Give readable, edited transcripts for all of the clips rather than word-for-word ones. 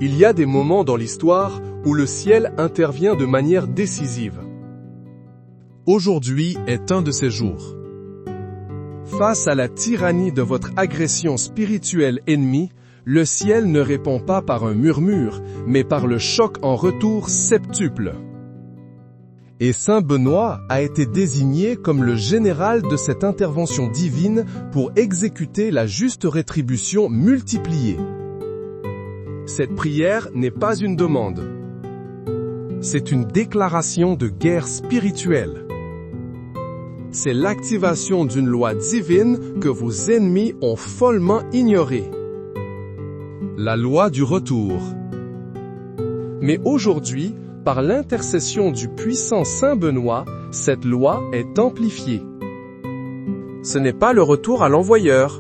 Il y a des moments dans l'histoire où le ciel intervient de manière décisive. Aujourd'hui est un de ces jours. Face à la tyrannie de votre agression spirituelle ennemie, le ciel ne répond pas par un murmure, mais par le choc en retour septuple. Et Saint Benoît a été désigné comme le général de cette intervention divine pour exécuter la juste rétribution multipliée. Cette prière n'est pas une demande. C'est une déclaration de guerre spirituelle. C'est l'activation d'une loi divine que vos ennemis ont follement ignorée. La loi du retour. Mais aujourd'hui, par l'intercession du puissant Saint Benoît, cette loi est amplifiée. Ce n'est pas le retour à l'envoyeur.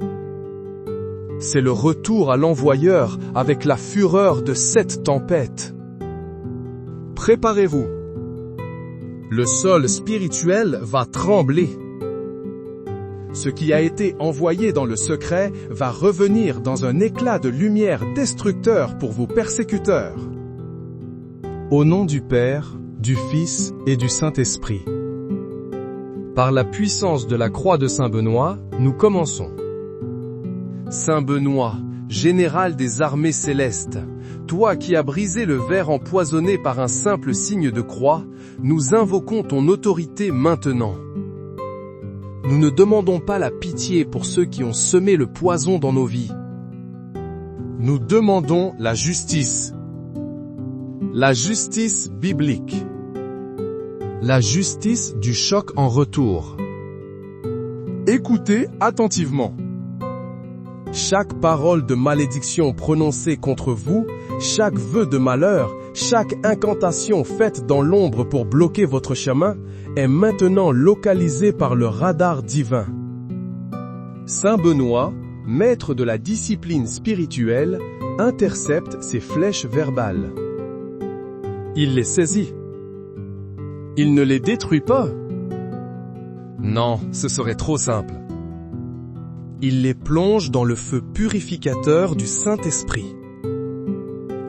C'est le retour à l'envoyeur avec la fureur de cette tempête. Préparez-vous. Le sol spirituel va trembler. Ce qui a été envoyé dans le secret va revenir dans un éclat de lumière destructeur pour vos persécuteurs. Au nom du Père, du Fils et du Saint-Esprit. Par la puissance de la croix de Saint Benoît, nous commençons. Saint Benoît, général des armées célestes, toi qui as brisé le ver empoisonné par un simple signe de croix, nous invoquons ton autorité maintenant. Nous ne demandons pas la pitié pour ceux qui ont semé le poison dans nos vies. Nous demandons la justice. La justice biblique. La justice du choc en retour. Écoutez attentivement. Chaque parole de malédiction prononcée contre vous, chaque vœu de malheur, chaque incantation faite dans l'ombre pour bloquer votre chemin, est maintenant localisée par le radar divin. Saint Benoît, maître de la discipline spirituelle, intercepte ces flèches verbales. Il les saisit. Il ne les détruit pas. Non, ce serait trop simple. Il les plonge dans le feu purificateur du Saint-Esprit.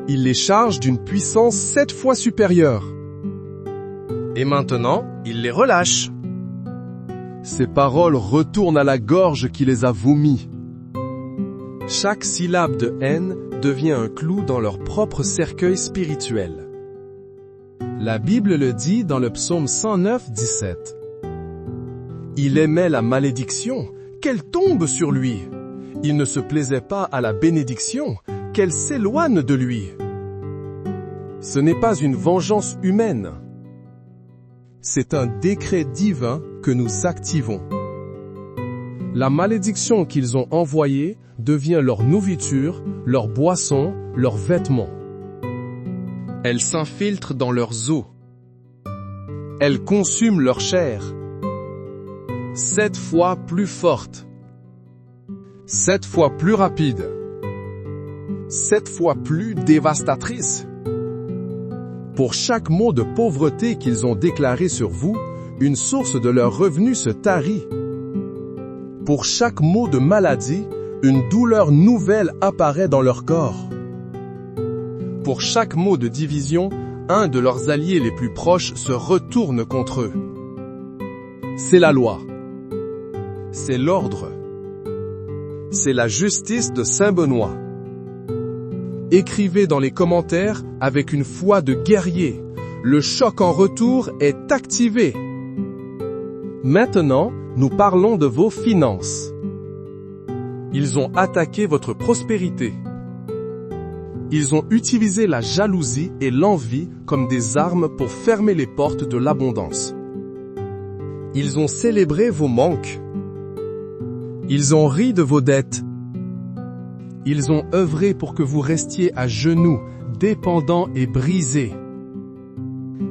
Il les charge d'une puissance 7 fois supérieure. Et maintenant, il les relâche. Ces paroles retournent à la gorge qui les a vomies. Chaque syllabe de haine devient un clou dans leur propre cercueil spirituel. La Bible le dit dans le psaume 109, 17. Il aimait la malédiction, qu'elle tombe sur lui. Il ne se plaisait pas à la bénédiction, qu'elle s'éloigne de lui. Ce n'est pas une vengeance humaine. C'est un décret divin que nous activons. La malédiction qu'ils ont envoyée devient leur nourriture, leur boisson, leurs vêtements. Elle s'infiltre dans leurs os. Elle consume leur chair. 7 fois plus forte. 7 fois plus rapide. 7 fois plus dévastatrice. Pour chaque mot de pauvreté qu'ils ont déclaré sur vous, une source de leur revenu se tarit. Pour chaque mot de maladie, une douleur nouvelle apparaît dans leur corps. Pour chaque mot de division, un de leurs alliés les plus proches se retourne contre eux. C'est la loi. C'est l'ordre. C'est la justice de Saint Benoît. Écrivez dans les commentaires avec une foi de guerrier. Le choc en retour est activé. Maintenant, nous parlons de vos finances. Ils ont attaqué votre prospérité. Ils ont utilisé la jalousie et l'envie comme des armes pour fermer les portes de l'abondance. Ils ont célébré vos manques. Ils ont ri de vos dettes. Ils ont œuvré pour que vous restiez à genoux, dépendants et brisés.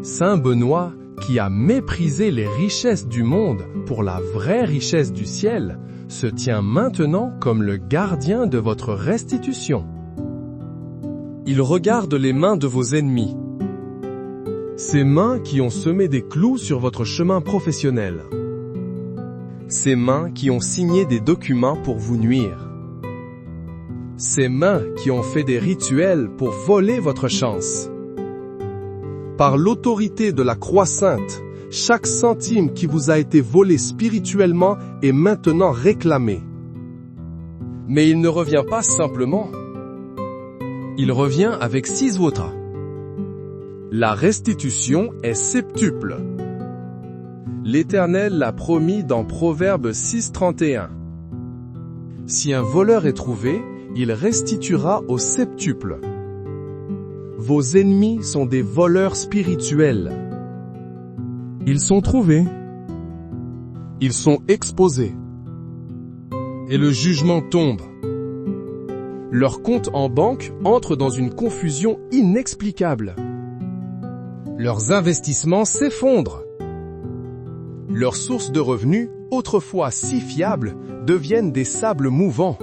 Saint Benoît, qui a méprisé les richesses du monde pour la vraie richesse du ciel, se tient maintenant comme le gardien de votre restitution. Il regarde les mains de vos ennemis. Ces mains qui ont semé des clous sur votre chemin professionnel. Ces mains qui ont signé des documents pour vous nuire. Ces mains qui ont fait des rituels pour voler votre chance. Par l'autorité de la Croix Sainte, chaque centime qui vous a été volé spirituellement est maintenant réclamé. Mais il ne revient pas simplement. Il revient avec 6 autres. La restitution est septuple. L'Éternel l'a promis dans Proverbe 6:31. Si un voleur est trouvé, il restituera au septuple. Vos ennemis sont des voleurs spirituels. Ils sont trouvés. Ils sont exposés. Et le jugement tombe. Leur compte en banque entre dans une confusion inexplicable. Leurs investissements s'effondrent. Leurs sources de revenus, autrefois si fiables, deviennent des sables mouvants.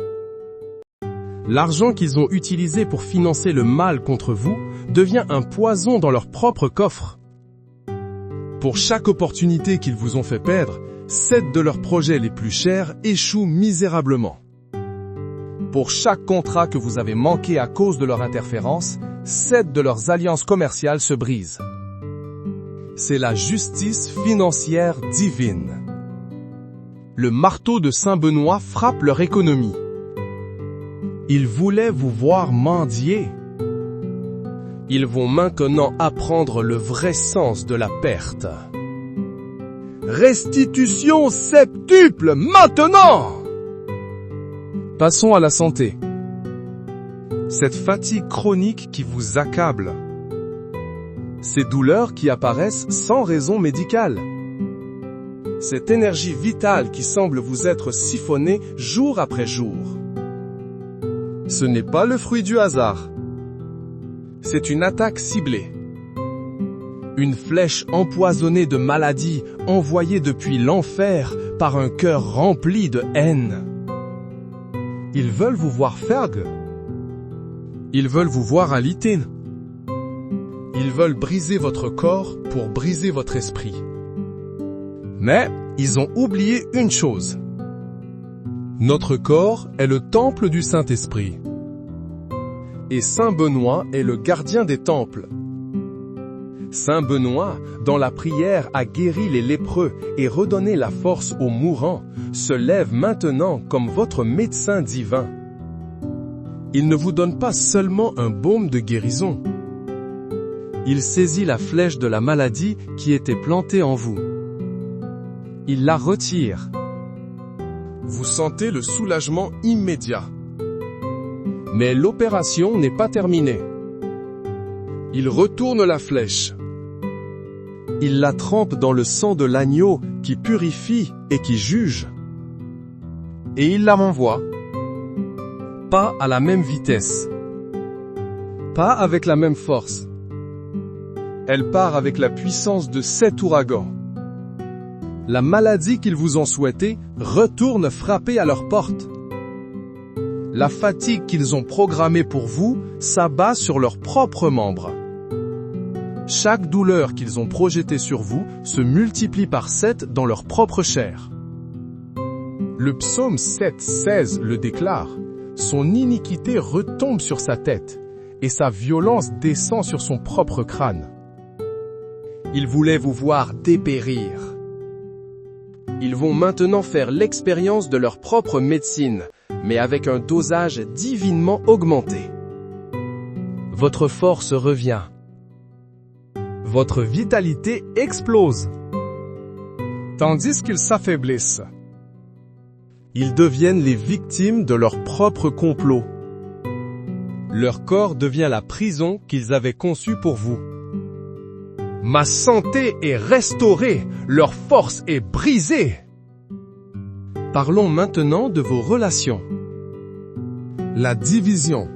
L'argent qu'ils ont utilisé pour financer le mal contre vous devient un poison dans leur propre coffre. Pour chaque opportunité qu'ils vous ont fait perdre, 7 de leurs projets les plus chers échouent misérablement. Pour chaque contrat que vous avez manqué à cause de leur interférence, 7 de leurs alliances commerciales se brisent. C'est la justice financière divine. Le marteau de Saint Benoît frappe leur économie. Ils voulaient vous voir mendier. Ils vont maintenant apprendre le vrai sens de la perte. Restitution septuple maintenant! Passons à la santé. Cette fatigue chronique qui vous accable. Ces douleurs qui apparaissent sans raison médicale. Cette énergie vitale qui semble vous être siphonnée jour après jour. Ce n'est pas le fruit du hasard. C'est une attaque ciblée. Une flèche empoisonnée de maladies envoyée depuis l'enfer par un cœur rempli de haine. Ils veulent vous voir fergue. Ils veulent vous voir à litine. Ils veulent briser votre corps pour briser votre esprit. Mais ils ont oublié une chose. Notre corps est le temple du Saint-Esprit. Et Saint Benoît est le gardien des temples. Saint Benoît, dans la prière, a guéri les lépreux et redonné la force aux mourants, se lève maintenant comme votre médecin divin. Il ne vous donne pas seulement un baume de guérison. Il saisit la flèche de la maladie qui était plantée en vous. Il la retire. Vous sentez le soulagement immédiat. Mais l'opération n'est pas terminée. Il retourne la flèche. Il la trempe dans le sang de l'agneau qui purifie et qui juge. Et il la renvoie. Pas à la même vitesse. Pas avec la même force. Elle part avec la puissance de 7 ouragans. La maladie qu'ils vous ont souhaitée retourne frapper à leur porte. La fatigue qu'ils ont programmée pour vous s'abat sur leurs propres membres. Chaque douleur qu'ils ont projetée sur vous se multiplie par 7 dans leur propre chair. Le psaume 7:16 le déclare. Son iniquité retombe sur sa tête, et sa violence descend sur son propre crâne. Ils voulaient vous voir dépérir. Ils vont maintenant faire l'expérience de leur propre médecine, mais avec un dosage divinement augmenté. Votre force revient. Votre vitalité explose. Tandis qu'ils s'affaiblissent. Ils deviennent les victimes de leur propre complot. Leur corps devient la prison qu'ils avaient conçue pour vous. Ma santé est restaurée, leur force est brisée. Parlons maintenant de vos relations. La division.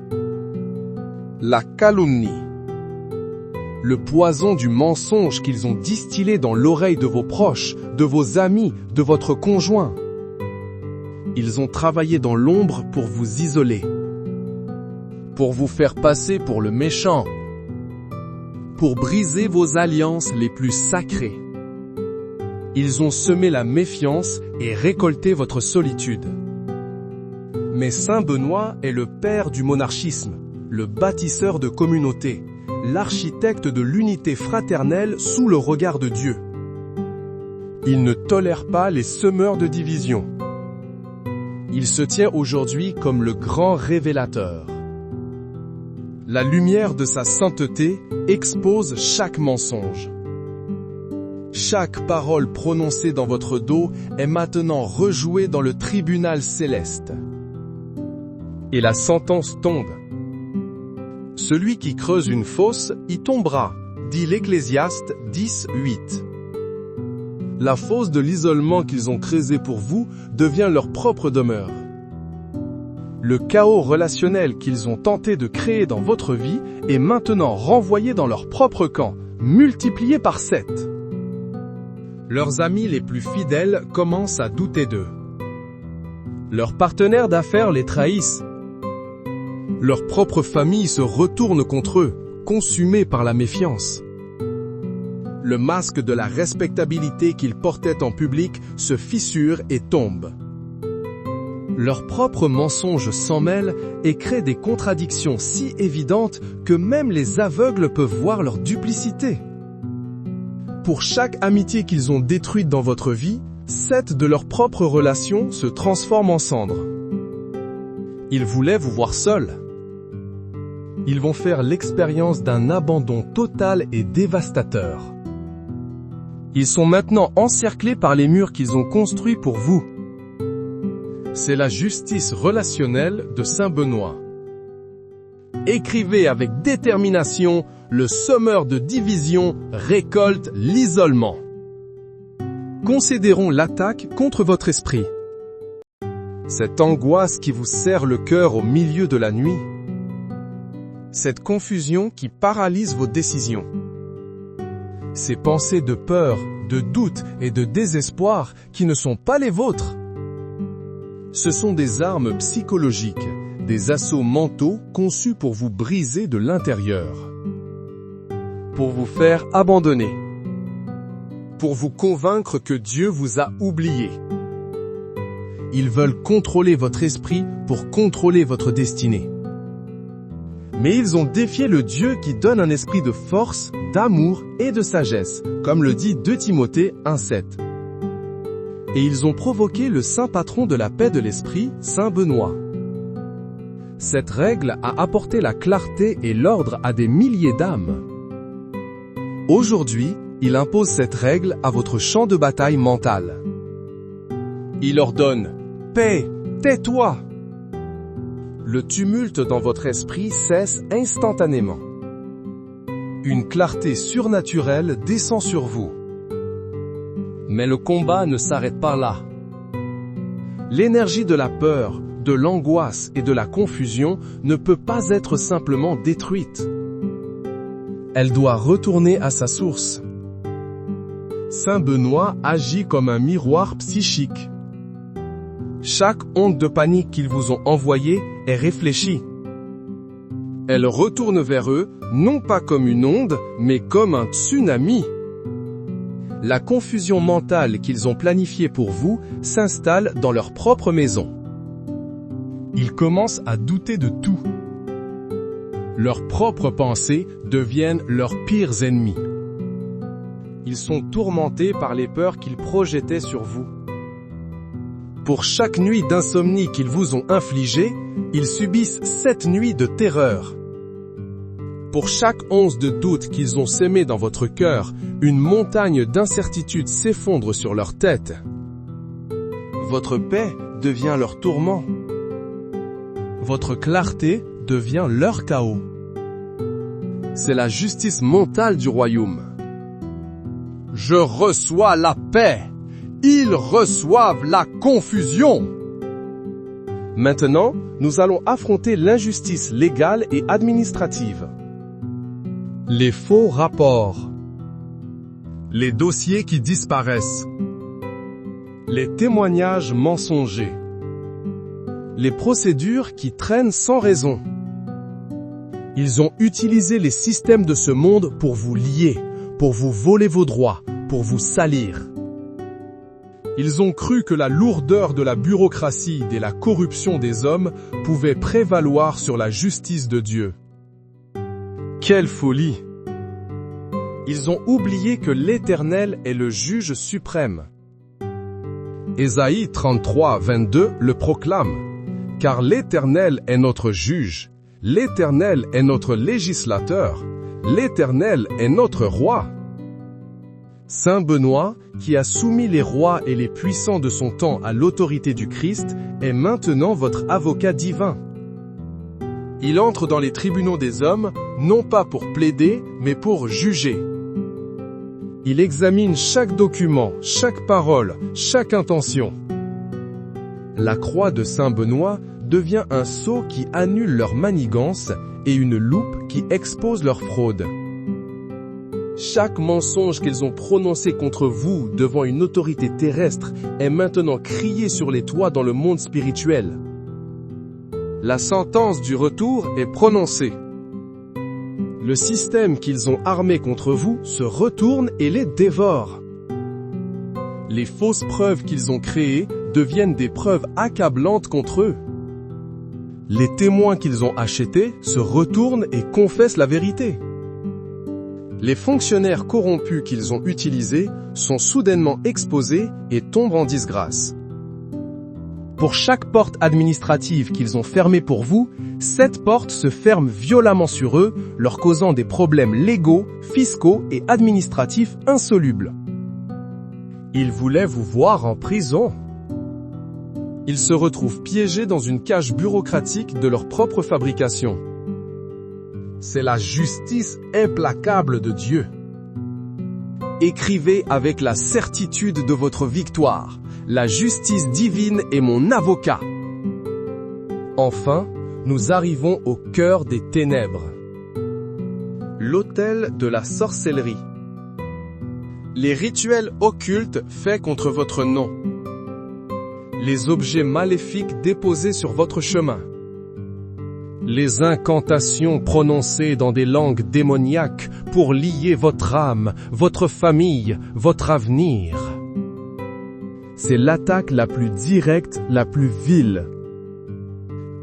La calomnie. Le poison du mensonge qu'ils ont distillé dans l'oreille de vos proches, de vos amis, de votre conjoint. Ils ont travaillé dans l'ombre pour vous isoler, pour vous faire passer pour le méchant, pour briser vos alliances les plus sacrées. Ils ont semé la méfiance et récolté votre solitude. Mais Saint Benoît est le père du monarchisme, le bâtisseur de communautés, l'architecte de l'unité fraternelle sous le regard de Dieu. Il ne tolère pas les semeurs de division. Il se tient aujourd'hui comme le grand révélateur. La lumière de sa sainteté expose chaque mensonge. Chaque parole prononcée dans votre dos est maintenant rejouée dans le tribunal céleste. Et la sentence tombe. Celui qui creuse une fosse y tombera, dit l'Ecclésiaste 10:8. La fosse de l'isolement qu'ils ont creusée pour vous devient leur propre demeure. Le chaos relationnel qu'ils ont tenté de créer dans votre vie est maintenant renvoyé dans leur propre camp, multiplié par 7. Leurs amis les plus fidèles commencent à douter d'eux. Leurs partenaires d'affaires les trahissent. Leur propre famille se retourne contre eux, consumée par la méfiance. Le masque de la respectabilité qu'ils portaient en public se fissure et tombe. Leurs propres mensonges s'en mêlent et créent des contradictions si évidentes que même les aveugles peuvent voir leur duplicité. Pour chaque amitié qu'ils ont détruite dans votre vie, 7 de leurs propres relations se transforment en cendres. Ils voulaient vous voir seul. Ils vont faire l'expérience d'un abandon total et dévastateur. Ils sont maintenant encerclés par les murs qu'ils ont construits pour vous. C'est la justice relationnelle de Saint Benoît. Écrivez avec détermination, le semeur de division récolte l'isolement. Considérons l'attaque contre votre esprit. Cette angoisse qui vous serre le cœur au milieu de la nuit. Cette confusion qui paralyse vos décisions. Ces pensées de peur, de doute et de désespoir qui ne sont pas les vôtres. Ce sont des armes psychologiques, des assauts mentaux conçus pour vous briser de l'intérieur. Pour vous faire abandonner. Pour vous convaincre que Dieu vous a oublié. Ils veulent contrôler votre esprit pour contrôler votre destinée. Mais ils ont défié le Dieu qui donne un esprit de force, d'amour et de sagesse, comme le dit 2 Timothée 1:7. Et ils ont provoqué le saint patron de la paix de l'esprit, Saint Benoît. Cette règle a apporté la clarté et l'ordre à des milliers d'âmes. Aujourd'hui, il impose cette règle à votre champ de bataille mental. Il ordonne « Paix, tais-toi !» Le tumulte dans votre esprit cesse instantanément. Une clarté surnaturelle descend sur vous. Mais le combat ne s'arrête pas là. L'énergie de la peur, de l'angoisse et de la confusion ne peut pas être simplement détruite. Elle doit retourner à sa source. Saint Benoît agit comme un miroir psychique. Chaque onde de panique qu'ils vous ont envoyée est réfléchie. Elle retourne vers eux, non pas comme une onde, mais comme un tsunami. La confusion mentale qu'ils ont planifiée pour vous s'installe dans leur propre maison. Ils commencent à douter de tout. Leurs propres pensées deviennent leurs pires ennemis. Ils sont tourmentés par les peurs qu'ils projetaient sur vous. Pour chaque nuit d'insomnie qu'ils vous ont infligée, ils subissent 7 nuits de terreur. Pour chaque once de doute qu'ils ont sémé dans votre cœur, une montagne d'incertitude s'effondre sur leur tête. Votre paix devient leur tourment. Votre clarté devient leur chaos. C'est la justice mentale du royaume. Je reçois la paix. Ils reçoivent la confusion. Maintenant, nous allons affronter l'injustice légale et administrative. Les faux rapports. Les dossiers qui disparaissent. Les témoignages mensongers. Les procédures qui traînent sans raison. Ils ont utilisé les systèmes de ce monde pour vous lier, pour vous voler vos droits, pour vous salir. Ils ont cru que la lourdeur de la bureaucratie et la corruption des hommes pouvaient prévaloir sur la justice de Dieu. Quelle folie! Ils ont oublié que l'Éternel est le juge suprême. Ésaïe 33, 22 le proclame. Car l'Éternel est notre juge, l'Éternel est notre législateur, l'Éternel est notre roi. Saint Benoît, qui a soumis les rois et les puissants de son temps à l'autorité du Christ, est maintenant votre avocat divin. Il entre dans les tribunaux des hommes, non pas pour plaider, mais pour juger. Il examine chaque document, chaque parole, chaque intention. La croix de Saint Benoît devient un sceau qui annule leur manigance et une loupe qui expose leur fraude. Chaque mensonge qu'ils ont prononcé contre vous devant une autorité terrestre est maintenant crié sur les toits dans le monde spirituel. La sentence du retour est prononcée. Le système qu'ils ont armé contre vous se retourne et les dévore. Les fausses preuves qu'ils ont créées deviennent des preuves accablantes contre eux. Les témoins qu'ils ont achetés se retournent et confessent la vérité. Les fonctionnaires corrompus qu'ils ont utilisés sont soudainement exposés et tombent en disgrâce. Pour chaque porte administrative qu'ils ont fermée pour vous, cette porte se ferme violemment sur eux, leur causant des problèmes légaux, fiscaux et administratifs insolubles. Ils voulaient vous voir en prison. Ils se retrouvent piégés dans une cage bureaucratique de leur propre fabrication. C'est la justice implacable de Dieu. Écrivez avec la certitude de votre victoire. La justice divine est mon avocat. Enfin, nous arrivons au cœur des ténèbres. L'autel de la sorcellerie. Les rituels occultes faits contre votre nom. Les objets maléfiques déposés sur votre chemin. Les incantations prononcées dans des langues démoniaques pour lier votre âme, votre famille, votre avenir. C'est l'attaque la plus directe, la plus vile.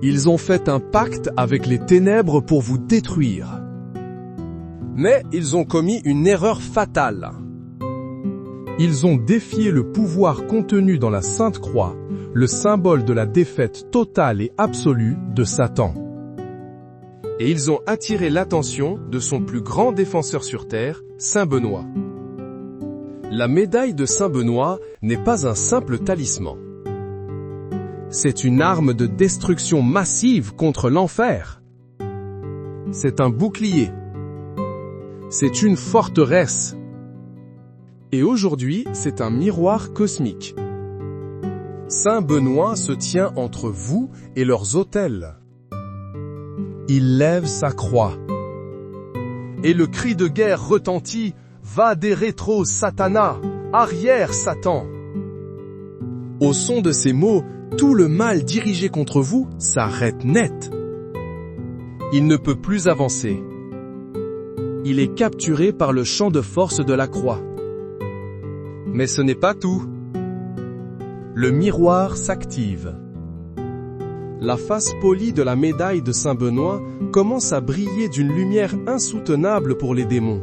Ils ont fait un pacte avec les ténèbres pour vous détruire. Mais ils ont commis une erreur fatale. Ils ont défié le pouvoir contenu dans la Sainte Croix, le symbole de la défaite totale et absolue de Satan. Et ils ont attiré l'attention de son plus grand défenseur sur terre, Saint Benoît. La médaille de Saint Benoît n'est pas un simple talisman. C'est une arme de destruction massive contre l'enfer. C'est un bouclier. C'est une forteresse. Et aujourd'hui, c'est un miroir cosmique. Saint Benoît se tient entre vous et leurs autels. Il lève sa croix. Et le cri de guerre retentit, « Va des rétro Satana, arrière Satan !» Au son de ces mots, tout le mal dirigé contre vous s'arrête net. Il ne peut plus avancer. Il est capturé par le champ de force de la croix. Mais ce n'est pas tout. Le miroir s'active. La face polie de la médaille de Saint Benoît commence à briller d'une lumière insoutenable pour les démons.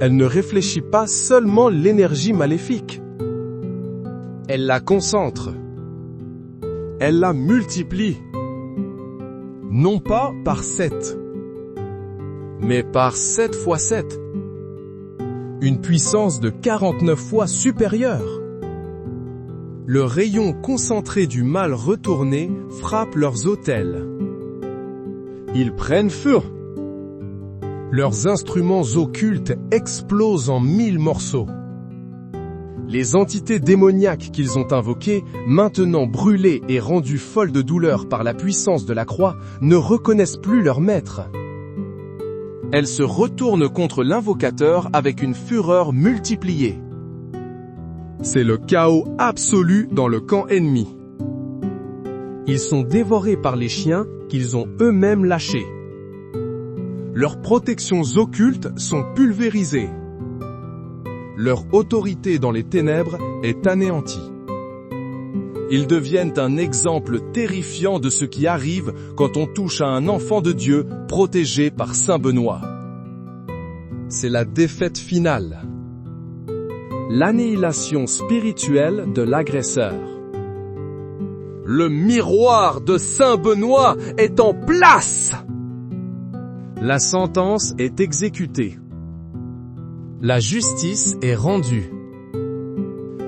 Elle ne réfléchit pas seulement l'énergie maléfique. Elle la concentre. Elle la multiplie. Non pas par 7, mais par 7 fois 7. Une puissance de 49 fois supérieure. Le rayon concentré du mal retourné frappe leurs autels. Ils prennent feu. Leurs instruments occultes explosent en 1000 morceaux. Les entités démoniaques qu'ils ont invoquées, maintenant brûlées et rendues folles de douleur par la puissance de la croix, ne reconnaissent plus leur maître. Elles se retournent contre l'invocateur avec une fureur multipliée. C'est le chaos absolu dans le camp ennemi. Ils sont dévorés par les chiens qu'ils ont eux-mêmes lâchés. Leurs protections occultes sont pulvérisées. leur autorité dans les ténèbres est anéantie. Ils deviennent un exemple terrifiant de ce qui arrive quand on touche à un enfant de Dieu protégé par Saint Benoît. C'est la défaite finale. L'annihilation spirituelle de l'agresseur. Le miroir de Saint Benoît est en place! La sentence est exécutée. La justice est rendue.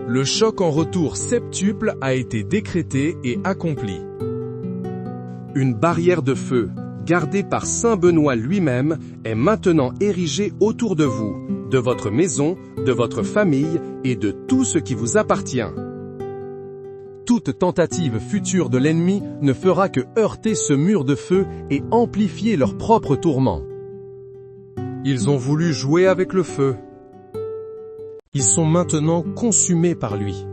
Le choc en retour septuple a été décrété et accompli. Une barrière de feu, gardée par Saint Benoît lui-même, est maintenant érigée autour de vous, de votre maison, de votre famille et de tout ce qui vous appartient. Toute tentative future de l'ennemi ne fera que heurter ce mur de feu et amplifier leurs propres tourments. Ils ont voulu jouer avec le feu. Ils sont maintenant consumés par lui.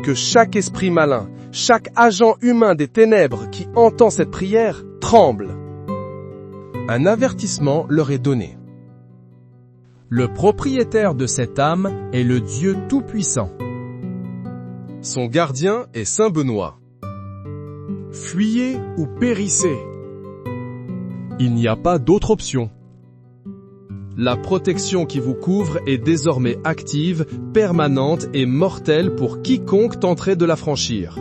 Que chaque esprit malin, chaque agent humain des ténèbres qui entend cette prière tremble. Un avertissement leur est donné. Le propriétaire de cette âme est le Dieu Tout-Puissant. Son gardien est Saint Benoît. Fuyez ou périssez. Il n'y a pas d'autre option. La protection qui vous couvre est désormais active, permanente et mortelle pour quiconque tenterait de la franchir.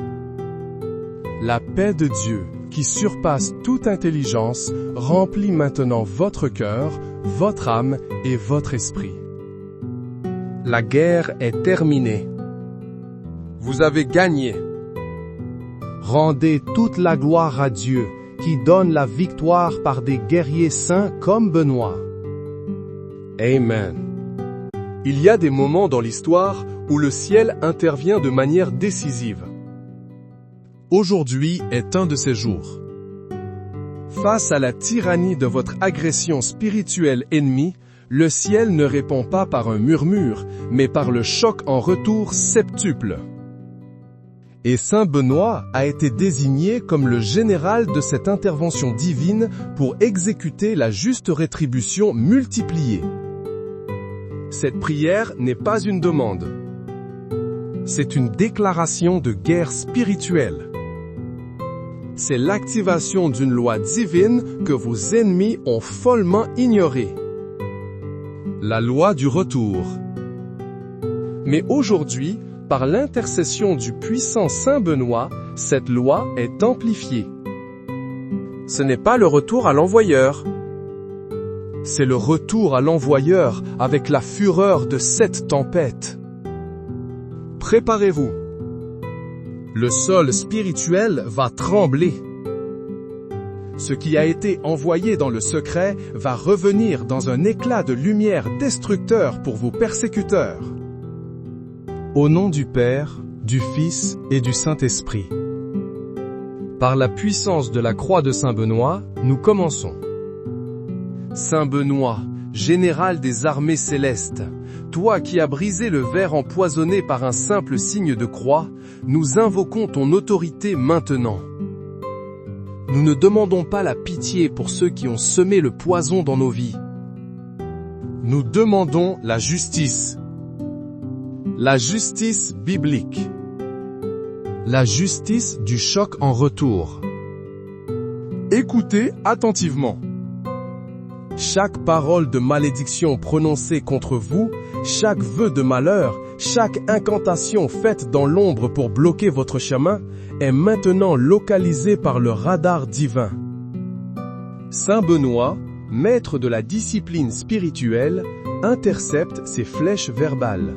La paix de Dieu, qui surpasse toute intelligence, remplit maintenant votre cœur, votre âme et votre esprit. La guerre est terminée. Vous avez gagné. Rendez toute la gloire à Dieu, qui donne la victoire par des guerriers saints comme Benoît. Amen. Il y a des moments dans l'histoire où le ciel intervient de manière décisive. Aujourd'hui est un de ces jours. Face à la tyrannie de votre agression spirituelle ennemie, le ciel ne répond pas par un murmure, mais par le choc en retour septuple. Et Saint Benoît a été désigné comme le général de cette intervention divine pour exécuter la juste rétribution multipliée. Cette prière n'est pas une demande. C'est une déclaration de guerre spirituelle. C'est l'activation d'une loi divine que vos ennemis ont follement ignorée. La loi du retour. Mais aujourd'hui, par l'intercession du puissant Saint Benoît, cette loi est amplifiée. Ce n'est pas le retour à l'envoyeur. C'est le retour à l'envoyeur avec la fureur de cette tempête. Préparez-vous. Le sol spirituel va trembler. Ce qui a été envoyé dans le secret va revenir dans un éclat de lumière destructeur pour vos persécuteurs. Au nom du Père, du Fils et du Saint-Esprit. Par la puissance de la croix de Saint Benoît, nous commençons. Saint Benoît, général des armées célestes, toi qui as brisé le ver empoisonné par un simple signe de croix, nous invoquons ton autorité maintenant. Nous ne demandons pas la pitié pour ceux qui ont semé le poison dans nos vies. Nous demandons la justice. La justice biblique. La justice du choc en retour. Écoutez attentivement. Chaque parole de malédiction prononcée contre vous, chaque vœu de malheur, chaque incantation faite dans l'ombre pour bloquer votre chemin, est maintenant localisée par le radar divin. Saint Benoît, maître de la discipline spirituelle, intercepte ces flèches verbales.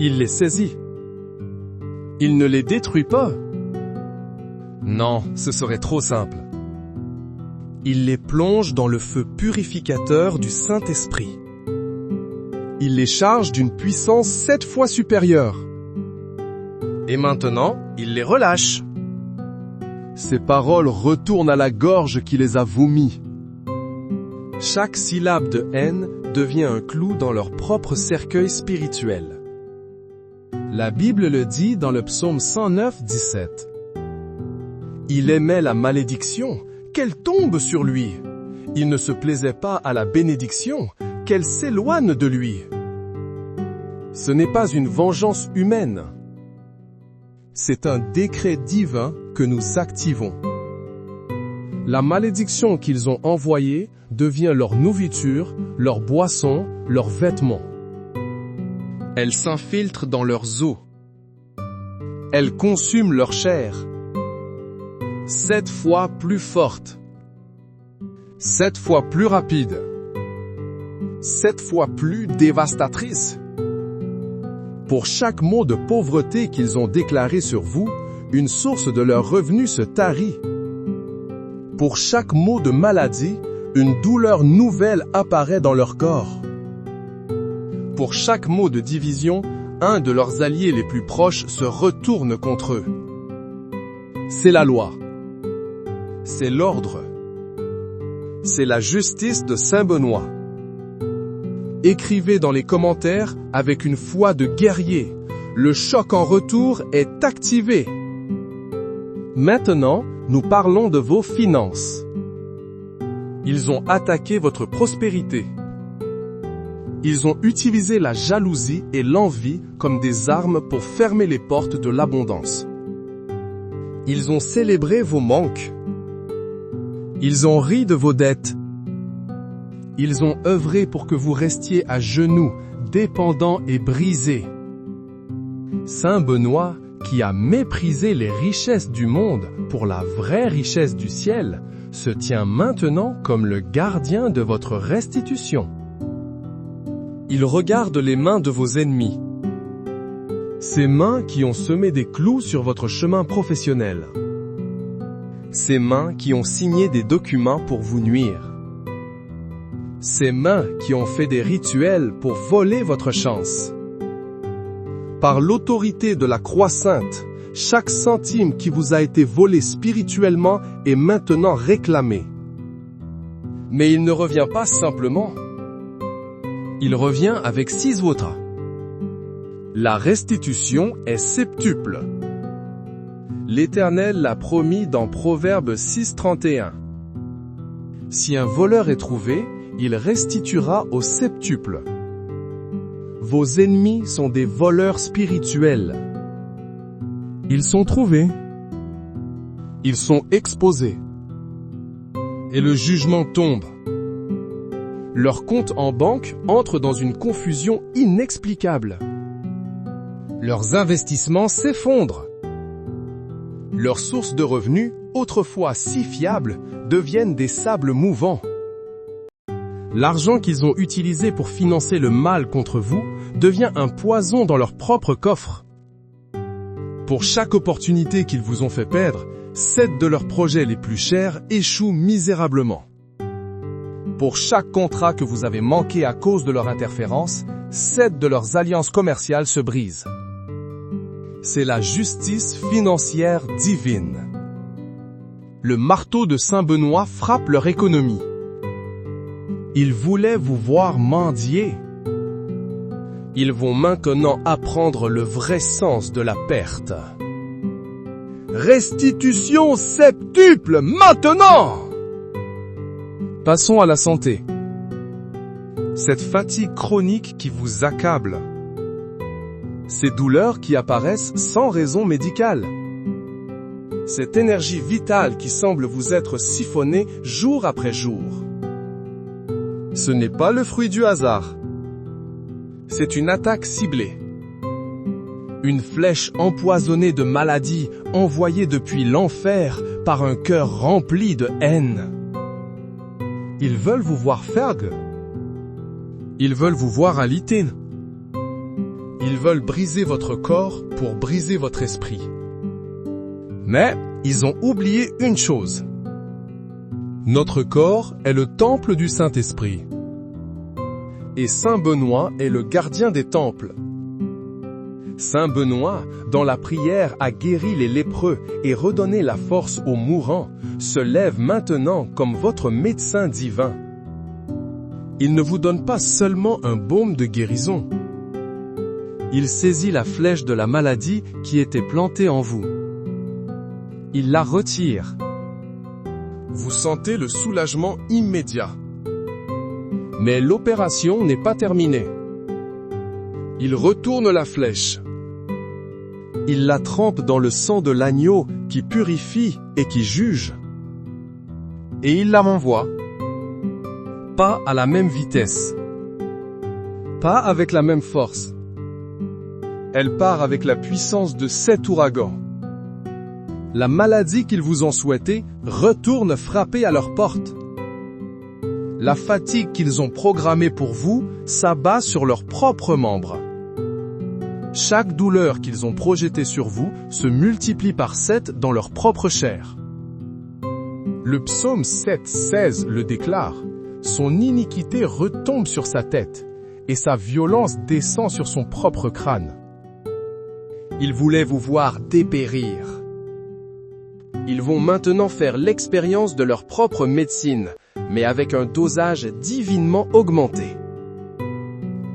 Il les saisit. Il ne les détruit pas. Non, ce serait trop simple. Il les plonge dans le feu purificateur du Saint-Esprit. Il les charge d'une puissance 7 fois supérieure. Et maintenant, il les relâche. Ces paroles retournent à la gorge qui les a vomies. Chaque syllabe de haine devient un clou dans leur propre cercueil spirituel. La Bible le dit dans le psaume 109, 17. Il aimait la malédiction, qu'elle tombe sur lui. Il ne se plaisait pas à la bénédiction, qu'elle s'éloigne de lui. Ce n'est pas une vengeance humaine. C'est un décret divin que nous activons. La malédiction qu'ils ont envoyée devient leur nourriture, leur boisson, leurs vêtements. Elle s'infiltre dans leurs os. Elle consume leur chair. 7 fois plus forte. 7 fois plus rapide. 7 fois plus dévastatrice. Pour chaque mot de pauvreté qu'ils ont déclaré sur vous, une source de leur revenu se tarit. Pour chaque mot de maladie, une douleur nouvelle apparaît dans leur corps. Pour chaque mot de division, un de leurs alliés les plus proches se retourne contre eux. C'est la loi. C'est l'ordre. C'est la justice de Saint Benoît. Écrivez dans les commentaires avec une foi de guerrier. Le choc en retour est activé. Maintenant, nous parlons de vos finances. Ils ont attaqué votre prospérité. Ils ont utilisé la jalousie et l'envie comme des armes pour fermer les portes de l'abondance. Ils ont célébré vos manques. Ils ont ri de vos dettes. Ils ont œuvré pour que vous restiez à genoux, dépendants et brisés. Saint Benoît, qui a méprisé les richesses du monde pour la vraie richesse du ciel, se tient maintenant comme le gardien de votre restitution. Il regarde les mains de vos ennemis. Ces mains qui ont semé des clous sur votre chemin professionnel. Ces mains qui ont signé des documents pour vous nuire. Ces mains qui ont fait des rituels pour voler votre chance. Par l'autorité de la Croix Sainte, chaque centime qui vous a été volé spirituellement est maintenant réclamé. Mais il ne revient pas simplement. Il revient avec 6 autres. La restitution est septuple. L'Éternel l'a promis dans Proverbe 6:31. Si un voleur est trouvé, il restituera au septuple. Vos ennemis sont des voleurs spirituels. Ils sont trouvés. Ils sont exposés. Et le jugement tombe. Leur compte en banque entre dans une confusion inexplicable. Leurs investissements s'effondrent. Leurs sources de revenus, autrefois si fiables, deviennent des sables mouvants. L'argent qu'ils ont utilisé pour financer le mal contre vous devient un poison dans leur propre coffre. Pour chaque opportunité qu'ils vous ont fait perdre, 7 de leurs projets les plus chers échouent misérablement. Pour chaque contrat que vous avez manqué à cause de leur interférence, 7 de leurs alliances commerciales se brisent. C'est la justice financière divine. Le marteau de Saint Benoît frappe leur économie. Ils voulaient vous voir mendier. Ils vont maintenant apprendre le vrai sens de la perte. Restitution septuple maintenant! Passons à la santé. Cette fatigue chronique qui vous accable. Ces douleurs qui apparaissent sans raison médicale. Cette énergie vitale qui semble vous être siphonnée jour après jour. Ce n'est pas le fruit du hasard. C'est une attaque ciblée. Une flèche empoisonnée de maladies envoyée depuis l'enfer par un cœur rempli de haine. Ils veulent vous voir fergue. Ils veulent vous voir à l'itine. Ils veulent briser votre corps pour briser votre esprit. Mais ils ont oublié une chose. Notre corps est le temple du Saint-Esprit. Et Saint Benoît est le gardien des temples. Saint Benoît, dans la prière, a guéri les lépreux et redonné la force aux mourants, se lève maintenant comme votre médecin divin. Il ne vous donne pas seulement un baume de guérison. Il saisit la flèche de la maladie qui était plantée en vous. Il la retire. Vous sentez le soulagement immédiat. Mais l'opération n'est pas terminée. Il retourne la flèche. Il la trempe dans le sang de l'agneau qui purifie et qui juge. Et il la renvoie. Pas à la même vitesse. Pas avec la même force. Elle part avec la puissance de 7 ouragans. La maladie qu'ils vous ont souhaitée retourne frapper à leur porte. La fatigue qu'ils ont programmée pour vous s'abat sur leurs propres membres. Chaque douleur qu'ils ont projetée sur vous se multiplie par 7 dans leur propre chair. Le psaume 7,16 le déclare. Son iniquité retombe sur sa tête, et sa violence descend sur son propre crâne. Ils voulaient vous voir dépérir. Ils vont maintenant faire l'expérience de leur propre médecine, mais avec un dosage divinement augmenté.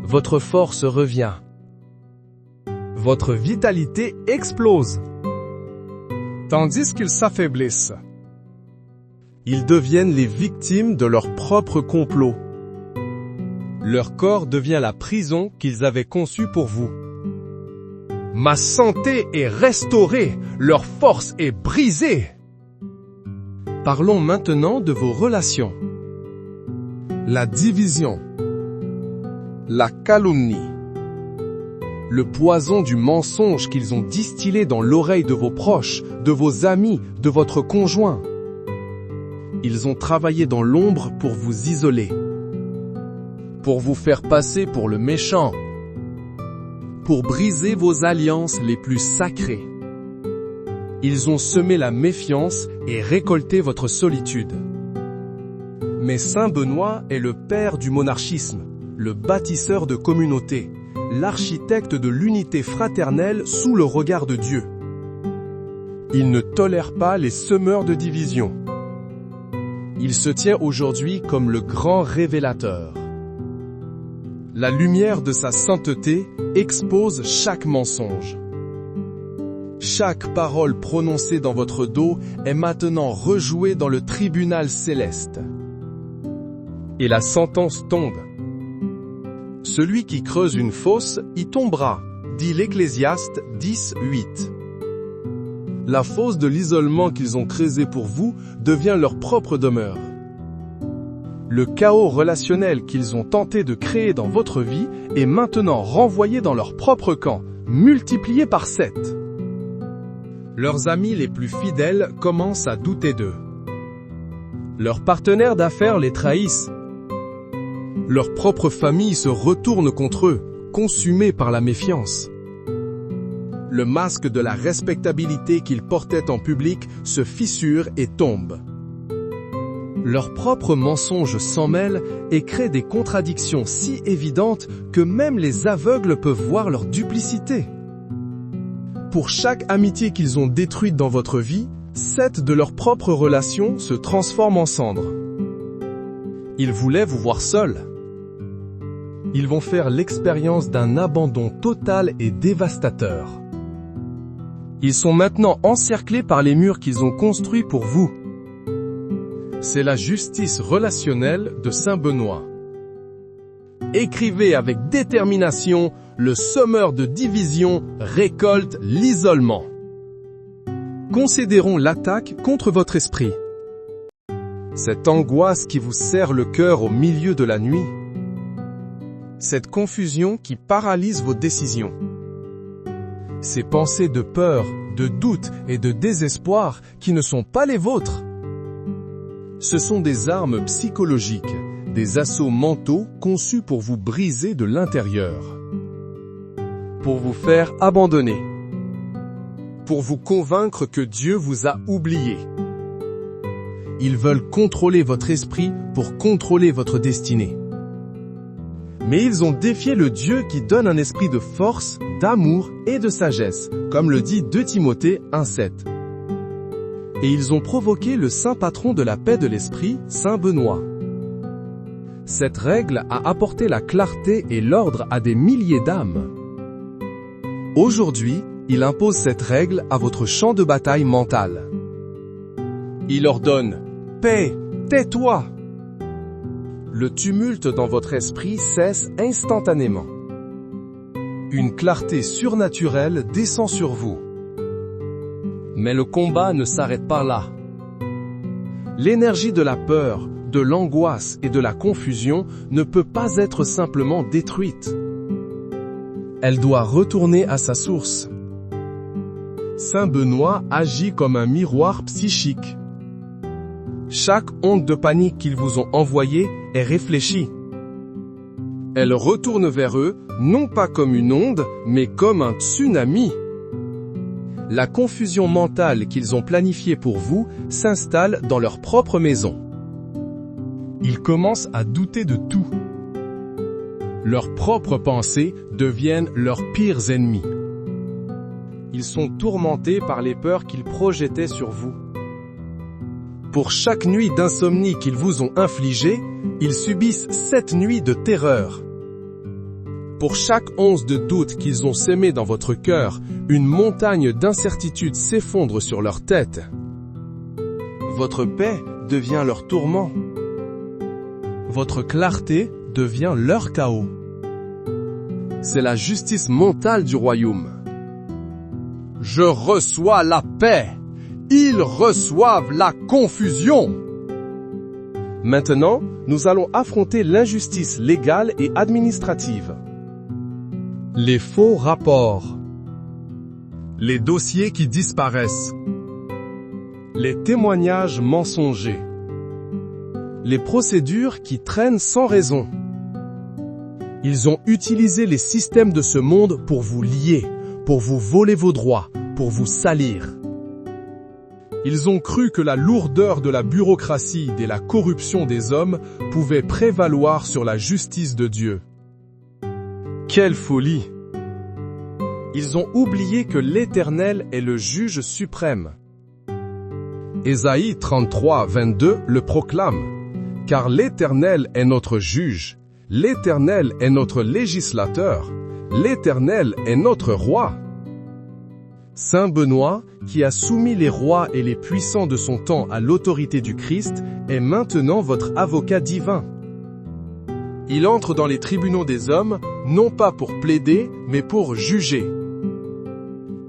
Votre force revient. Votre vitalité explose. Tandis qu'ils s'affaiblissent, ils deviennent les victimes de leur propre complot. Leur corps devient la prison qu'ils avaient conçue pour vous. Ma santé est restaurée, leur force est brisée. Parlons maintenant de vos relations. La division, la calomnie, le poison du mensonge qu'ils ont distillé dans l'oreille de vos proches, de vos amis, de votre conjoint. Ils ont travaillé dans l'ombre pour vous isoler, pour vous faire passer pour le méchant, pour briser vos alliances les plus sacrées. Ils ont semé la méfiance et récolté votre solitude. Mais Saint Benoît est le père du monarchisme, le bâtisseur de communautés, l'architecte de l'unité fraternelle sous le regard de Dieu. Il ne tolère pas les semeurs de division. Il se tient aujourd'hui comme le grand révélateur. La lumière de sa sainteté expose chaque mensonge. Chaque parole prononcée dans votre dos est maintenant rejouée dans le tribunal céleste. Et la sentence tombe. Celui qui creuse une fosse y tombera, dit l'Ecclésiaste 10:8. La fosse de l'isolement qu'ils ont creusée pour vous devient leur propre demeure. Le chaos relationnel qu'ils ont tenté de créer dans votre vie est maintenant renvoyé dans leur propre camp, multiplié par 7. Leurs amis les plus fidèles commencent à douter d'eux. Leurs partenaires d'affaires les trahissent. Leur propre famille se retourne contre eux, consumée par la méfiance. Le masque de la respectabilité qu'ils portaient en public se fissure et tombe. Leurs propres mensonges s'en mêlent et créent des contradictions si évidentes que même les aveugles peuvent voir leur duplicité. Pour chaque amitié qu'ils ont détruite dans votre vie, 7 de leurs propres relations se transforment en cendres. Ils voulaient vous voir seul. Ils vont faire l'expérience d'un abandon total et dévastateur. Ils sont maintenant encerclés par les murs qu'ils ont construits pour vous. C'est la justice relationnelle de Saint Benoît. Écrivez avec détermination, le semeur de division récolte l'isolement. Considérons l'attaque contre votre esprit. Cette angoisse qui vous serre le cœur au milieu de la nuit. Cette confusion qui paralyse vos décisions. Ces pensées de peur, de doute et de désespoir qui ne sont pas les vôtres. Ce sont des armes psychologiques, des assauts mentaux conçus pour vous briser de l'intérieur. Pour vous faire abandonner. Pour vous convaincre que Dieu vous a oublié. Ils veulent contrôler votre esprit pour contrôler votre destinée. Mais ils ont défié le Dieu qui donne un esprit de force, d'amour et de sagesse, comme le dit 2 Timothée 1,7. Et ils ont provoqué le saint patron de la paix de l'esprit, Saint Benoît. Cette règle a apporté la clarté et l'ordre à des milliers d'âmes. Aujourd'hui, il impose cette règle à votre champ de bataille mental. Il ordonne « Paix, tais-toi !» le tumulte dans votre esprit cesse instantanément. Une clarté surnaturelle descend sur vous. Mais le combat ne s'arrête pas là. L'énergie de la peur, de l'angoisse et de la confusion ne peut pas être simplement détruite. Elle doit retourner à sa source. Saint Benoît agit comme un miroir psychique. Chaque onde de panique qu'ils vous ont envoyée est réfléchie. Elle retourne vers eux, non pas comme une onde, mais comme un tsunami. La confusion mentale qu'ils ont planifiée pour vous s'installe dans leur propre maison. Ils commencent à douter de tout. Leurs propres pensées deviennent leurs pires ennemis. Ils sont tourmentés par les peurs qu'ils projetaient sur vous. Pour chaque nuit d'insomnie qu'ils vous ont infligée, ils subissent 7 nuits de terreur. Pour chaque once de doute qu'ils ont sémé dans votre cœur, une montagne d'incertitude s'effondre sur leur tête. Votre paix devient leur tourment. Votre clarté devient leur chaos. C'est la justice mentale du royaume. Je reçois la paix. Ils reçoivent la confusion. Maintenant, nous allons affronter l'injustice légale et administrative. Les faux rapports. Les dossiers qui disparaissent. Les témoignages mensongers. Les procédures qui traînent sans raison. Ils ont utilisé les systèmes de ce monde pour vous lier, pour vous voler vos droits, pour vous salir. Ils ont cru que la lourdeur de la bureaucratie et la corruption des hommes pouvaient prévaloir sur la justice de Dieu. Quelle folie! Ils ont oublié que l'Éternel est le juge suprême. Ésaïe 33, 22 le proclame. Car l'Éternel est notre juge, l'Éternel est notre législateur, l'Éternel est notre roi. Saint Benoît, qui a soumis les rois et les puissants de son temps à l'autorité du Christ, est maintenant votre avocat divin. Il entre dans les tribunaux des hommes, non pas pour plaider, mais pour juger.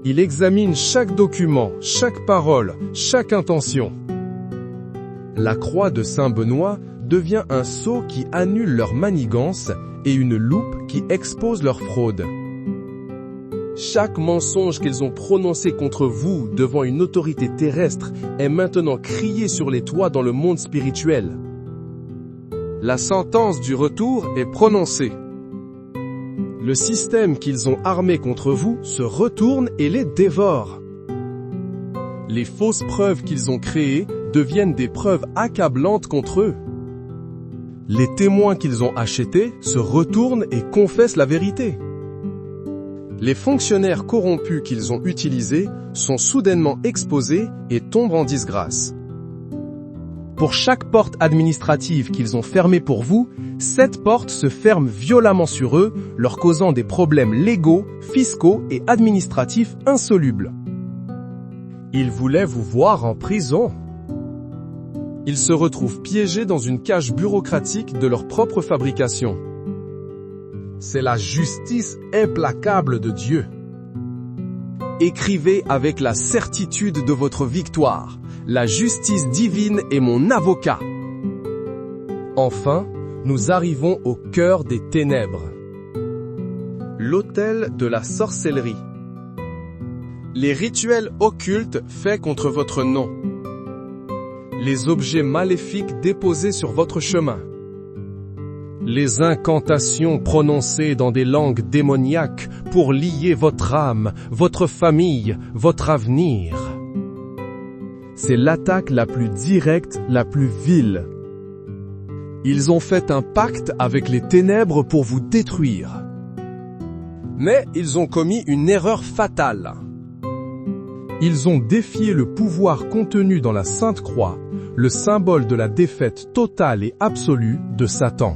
Il examine chaque document, chaque parole, chaque intention. La croix de Saint Benoît devient un sceau qui annule leur manigance et une loupe qui expose leur fraude. Chaque mensonge qu'ils ont prononcé contre vous devant une autorité terrestre est maintenant crié sur les toits dans le monde spirituel. La sentence du retour est prononcée. Le système qu'ils ont armé contre vous se retourne et les dévore. Les fausses preuves qu'ils ont créées deviennent des preuves accablantes contre eux. Les témoins qu'ils ont achetés se retournent et confessent la vérité. Les fonctionnaires corrompus qu'ils ont utilisés sont soudainement exposés et tombent en disgrâce. Pour chaque porte administrative qu'ils ont fermée pour vous, cette porte se ferme violemment sur eux, leur causant des problèmes légaux, fiscaux et administratifs insolubles. Ils voulaient vous voir en prison. Ils se retrouvent piégés dans une cage bureaucratique de leur propre fabrication. C'est la justice implacable de Dieu. Écrivez avec la certitude de votre victoire. La justice divine est mon avocat. Enfin, nous arrivons au cœur des ténèbres. L'autel de la sorcellerie. Les rituels occultes faits contre votre nom. Les objets maléfiques déposés sur votre chemin. Les incantations prononcées dans des langues démoniaques pour lier votre âme, votre famille, votre avenir. C'est l'attaque la plus directe, la plus vile. Ils ont fait un pacte avec les ténèbres pour vous détruire. Mais ils ont commis une erreur fatale. Ils ont défié le pouvoir contenu dans la Sainte Croix, le symbole de la défaite totale et absolue de Satan.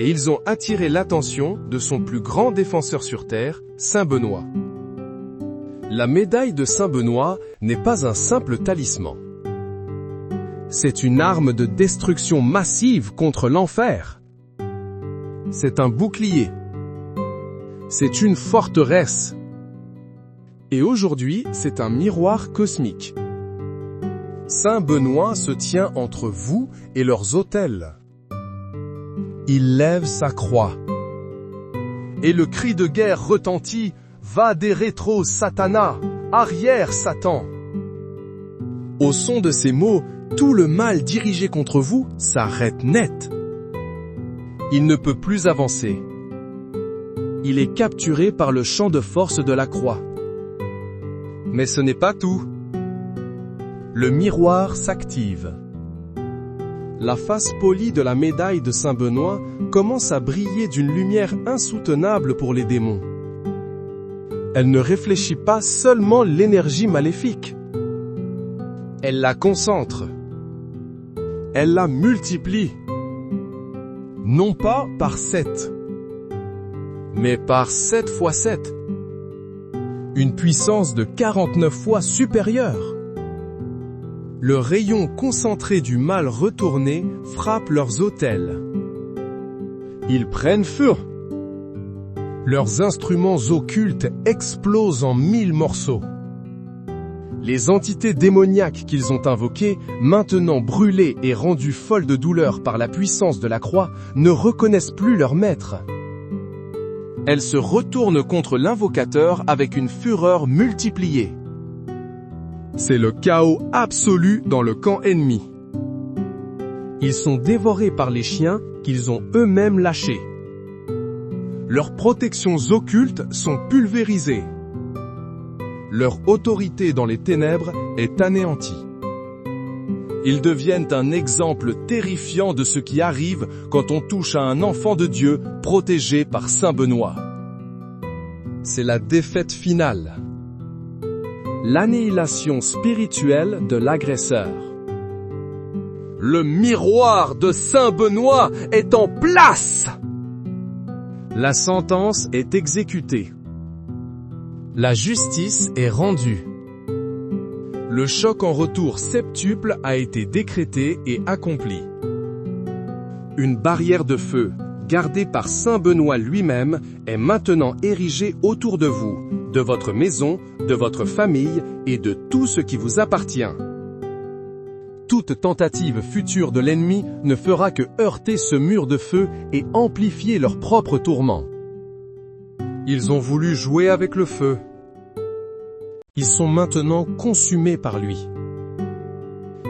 Et ils ont attiré l'attention de son plus grand défenseur sur terre, Saint Benoît. La médaille de Saint Benoît n'est pas un simple talisman. C'est une arme de destruction massive contre l'enfer. C'est un bouclier. C'est une forteresse. Et aujourd'hui, c'est un miroir cosmique. Saint Benoît se tient entre vous et leurs autels. Il lève sa croix. Et le cri de guerre retentit, « Va des rétro Satana, arrière Satan !» Au son de ces mots, tout le mal dirigé contre vous s'arrête net. Il ne peut plus avancer. Il est capturé par le champ de force de la croix. Mais ce n'est pas tout. Le miroir s'active. La face polie de la médaille de Saint Benoît commence à briller d'une lumière insoutenable pour les démons. Elle ne réfléchit pas seulement l'énergie maléfique. Elle la concentre. Elle la multiplie. Non pas par 7, mais par 7 fois 7. Une puissance de 49 fois supérieure. Le rayon concentré du mal retourné frappe leurs autels. Ils prennent feu. Leurs instruments occultes explosent en 1000 morceaux. Les entités démoniaques qu'ils ont invoquées, maintenant brûlées et rendues folles de douleur par la puissance de la croix, ne reconnaissent plus leur maître. Elles se retournent contre l'invocateur avec une fureur multipliée. C'est le chaos absolu dans le camp ennemi. Ils sont dévorés par les chiens qu'ils ont eux-mêmes lâchés. Leurs protections occultes sont pulvérisées. Leur autorité dans les ténèbres est anéantie. Ils deviennent un exemple terrifiant de ce qui arrive quand on touche à un enfant de Dieu protégé par Saint Benoît. C'est la défaite finale. L'annihilation spirituelle de l'agresseur. Le miroir de Saint Benoît est en place! La sentence est exécutée. La justice est rendue. Le choc en retour septuple a été décrété et accompli. Une barrière de feu, gardée par Saint Benoît lui-même, est maintenant érigée autour de vous, de votre maison, de votre famille et de tout ce qui vous appartient. Toute tentative future de l'ennemi ne fera que heurter ce mur de feu et amplifier leurs propres tourments. Ils ont voulu jouer avec le feu. Ils sont maintenant consumés par lui.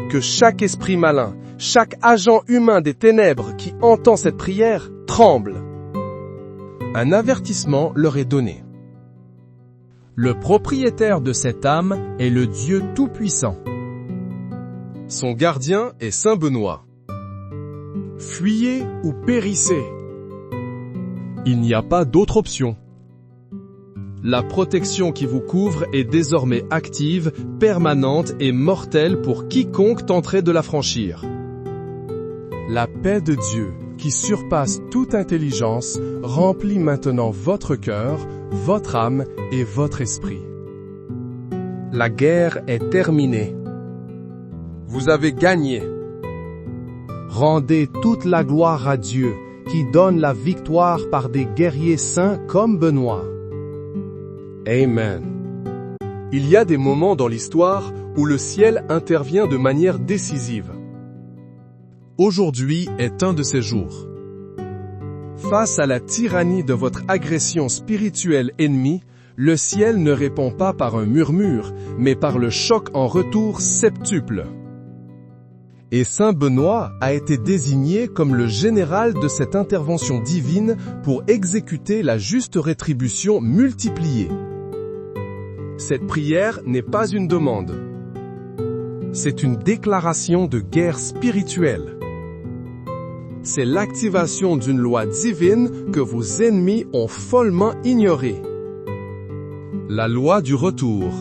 Que chaque esprit malin, chaque agent humain des ténèbres qui entend cette prière tremble. Un avertissement leur est donné. Le propriétaire de cette âme est le Dieu Tout-Puissant. Son gardien est Saint Benoît. Fuyez ou périssez. Il n'y a pas d'autre option. La protection qui vous couvre est désormais active, permanente et mortelle pour quiconque tenterait de la franchir. La paix de Dieu, qui surpasse toute intelligence, remplit maintenant votre cœur, votre âme et votre esprit. La guerre est terminée. Vous avez gagné. Rendez toute la gloire à Dieu, qui donne la victoire par des guerriers saints comme Benoît. Amen. Il y a des moments dans l'histoire où le ciel intervient de manière décisive. Aujourd'hui est un de ces jours. Face à la tyrannie de votre agression spirituelle ennemie, le ciel ne répond pas par un murmure, mais par le choc en retour septuple. Et Saint Benoît a été désigné comme le général de cette intervention divine pour exécuter la juste rétribution multipliée. Cette prière n'est pas une demande. C'est une déclaration de guerre spirituelle. C'est l'activation d'une loi divine que vos ennemis ont follement ignorée. La loi du retour.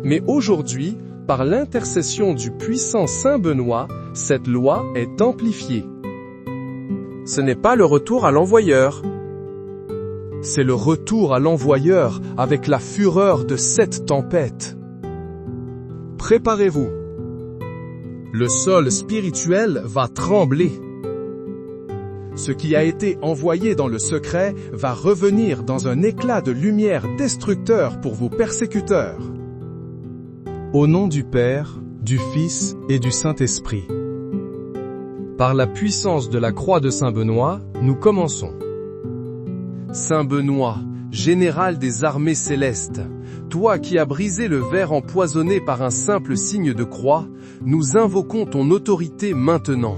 Mais aujourd'hui, par l'intercession du puissant Saint Benoît, cette loi est amplifiée. Ce n'est pas le retour à l'envoyeur. C'est le retour à l'envoyeur avec la fureur de cette tempête. Préparez-vous. Le sol spirituel va trembler. Ce qui a été envoyé dans le secret va revenir dans un éclat de lumière destructeur pour vos persécuteurs. Au nom du Père, du Fils et du Saint-Esprit. Par la puissance de la croix de Saint Benoît, nous commençons. Saint Benoît, général des armées célestes, toi qui as brisé le ver empoisonné par un simple signe de croix, nous invoquons ton autorité maintenant.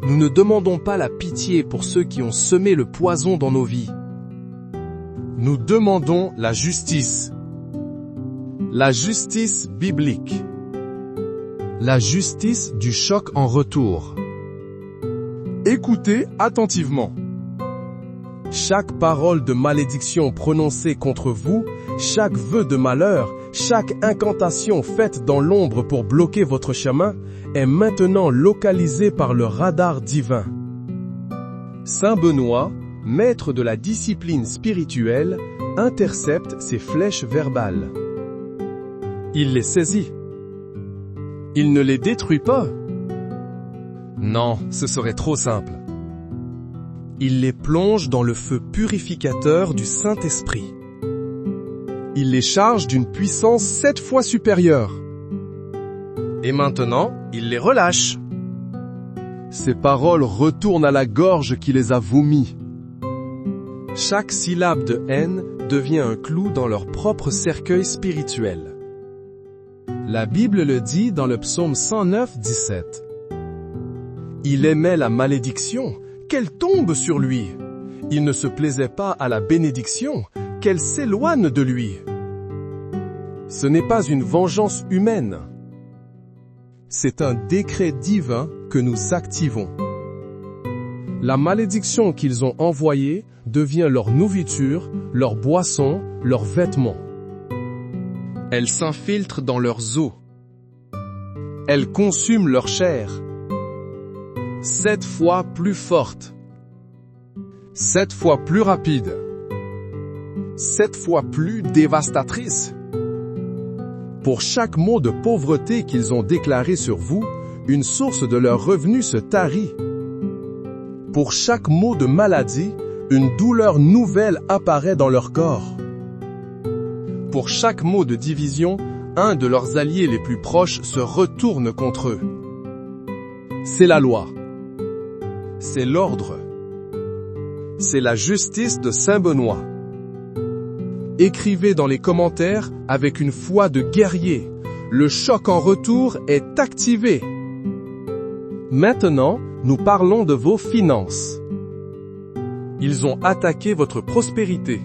Nous ne demandons pas la pitié pour ceux qui ont semé le poison dans nos vies. Nous demandons la justice. La justice biblique. La justice du choc en retour. Écoutez attentivement. Chaque parole de malédiction prononcée contre vous, chaque vœu de malheur, chaque incantation faite dans l'ombre pour bloquer votre chemin, est maintenant localisée par le radar divin. Saint Benoît, maître de la discipline spirituelle, intercepte ces flèches verbales. Il les saisit. Il ne les détruit pas. Non, ce serait trop simple. Il les plonge dans le feu purificateur du Saint-Esprit. Il les charge d'une puissance 7 fois supérieure. Et maintenant, il les relâche. Ces paroles retournent à la gorge qui les a vomies. Chaque syllabe de haine devient un clou dans leur propre cercueil spirituel. La Bible le dit dans le psaume 109, 17. Il aimait la malédiction, qu'elle tombe sur lui. Il ne se plaisait pas à la bénédiction, qu'elle s'éloigne de lui. Ce n'est pas une vengeance humaine. C'est un décret divin que nous activons. La malédiction qu'ils ont envoyée devient leur nourriture, leur boisson, leurs vêtements. Elle s'infiltre dans leurs os. Elle consume leur chair. 7 fois plus forte. 7 fois plus rapide. 7 fois plus dévastatrice. Pour chaque mot de pauvreté qu'ils ont déclaré sur vous, une source de leur revenu se tarit. Pour chaque mot de maladie, une douleur nouvelle apparaît dans leur corps. Pour chaque mot de division, un de leurs alliés les plus proches se retourne contre eux. C'est la loi. C'est l'ordre. C'est la justice de Saint Benoît. Écrivez dans les commentaires avec une foi de guerrier. Le choc en retour est activé. Maintenant, nous parlons de vos finances. Ils ont attaqué votre prospérité.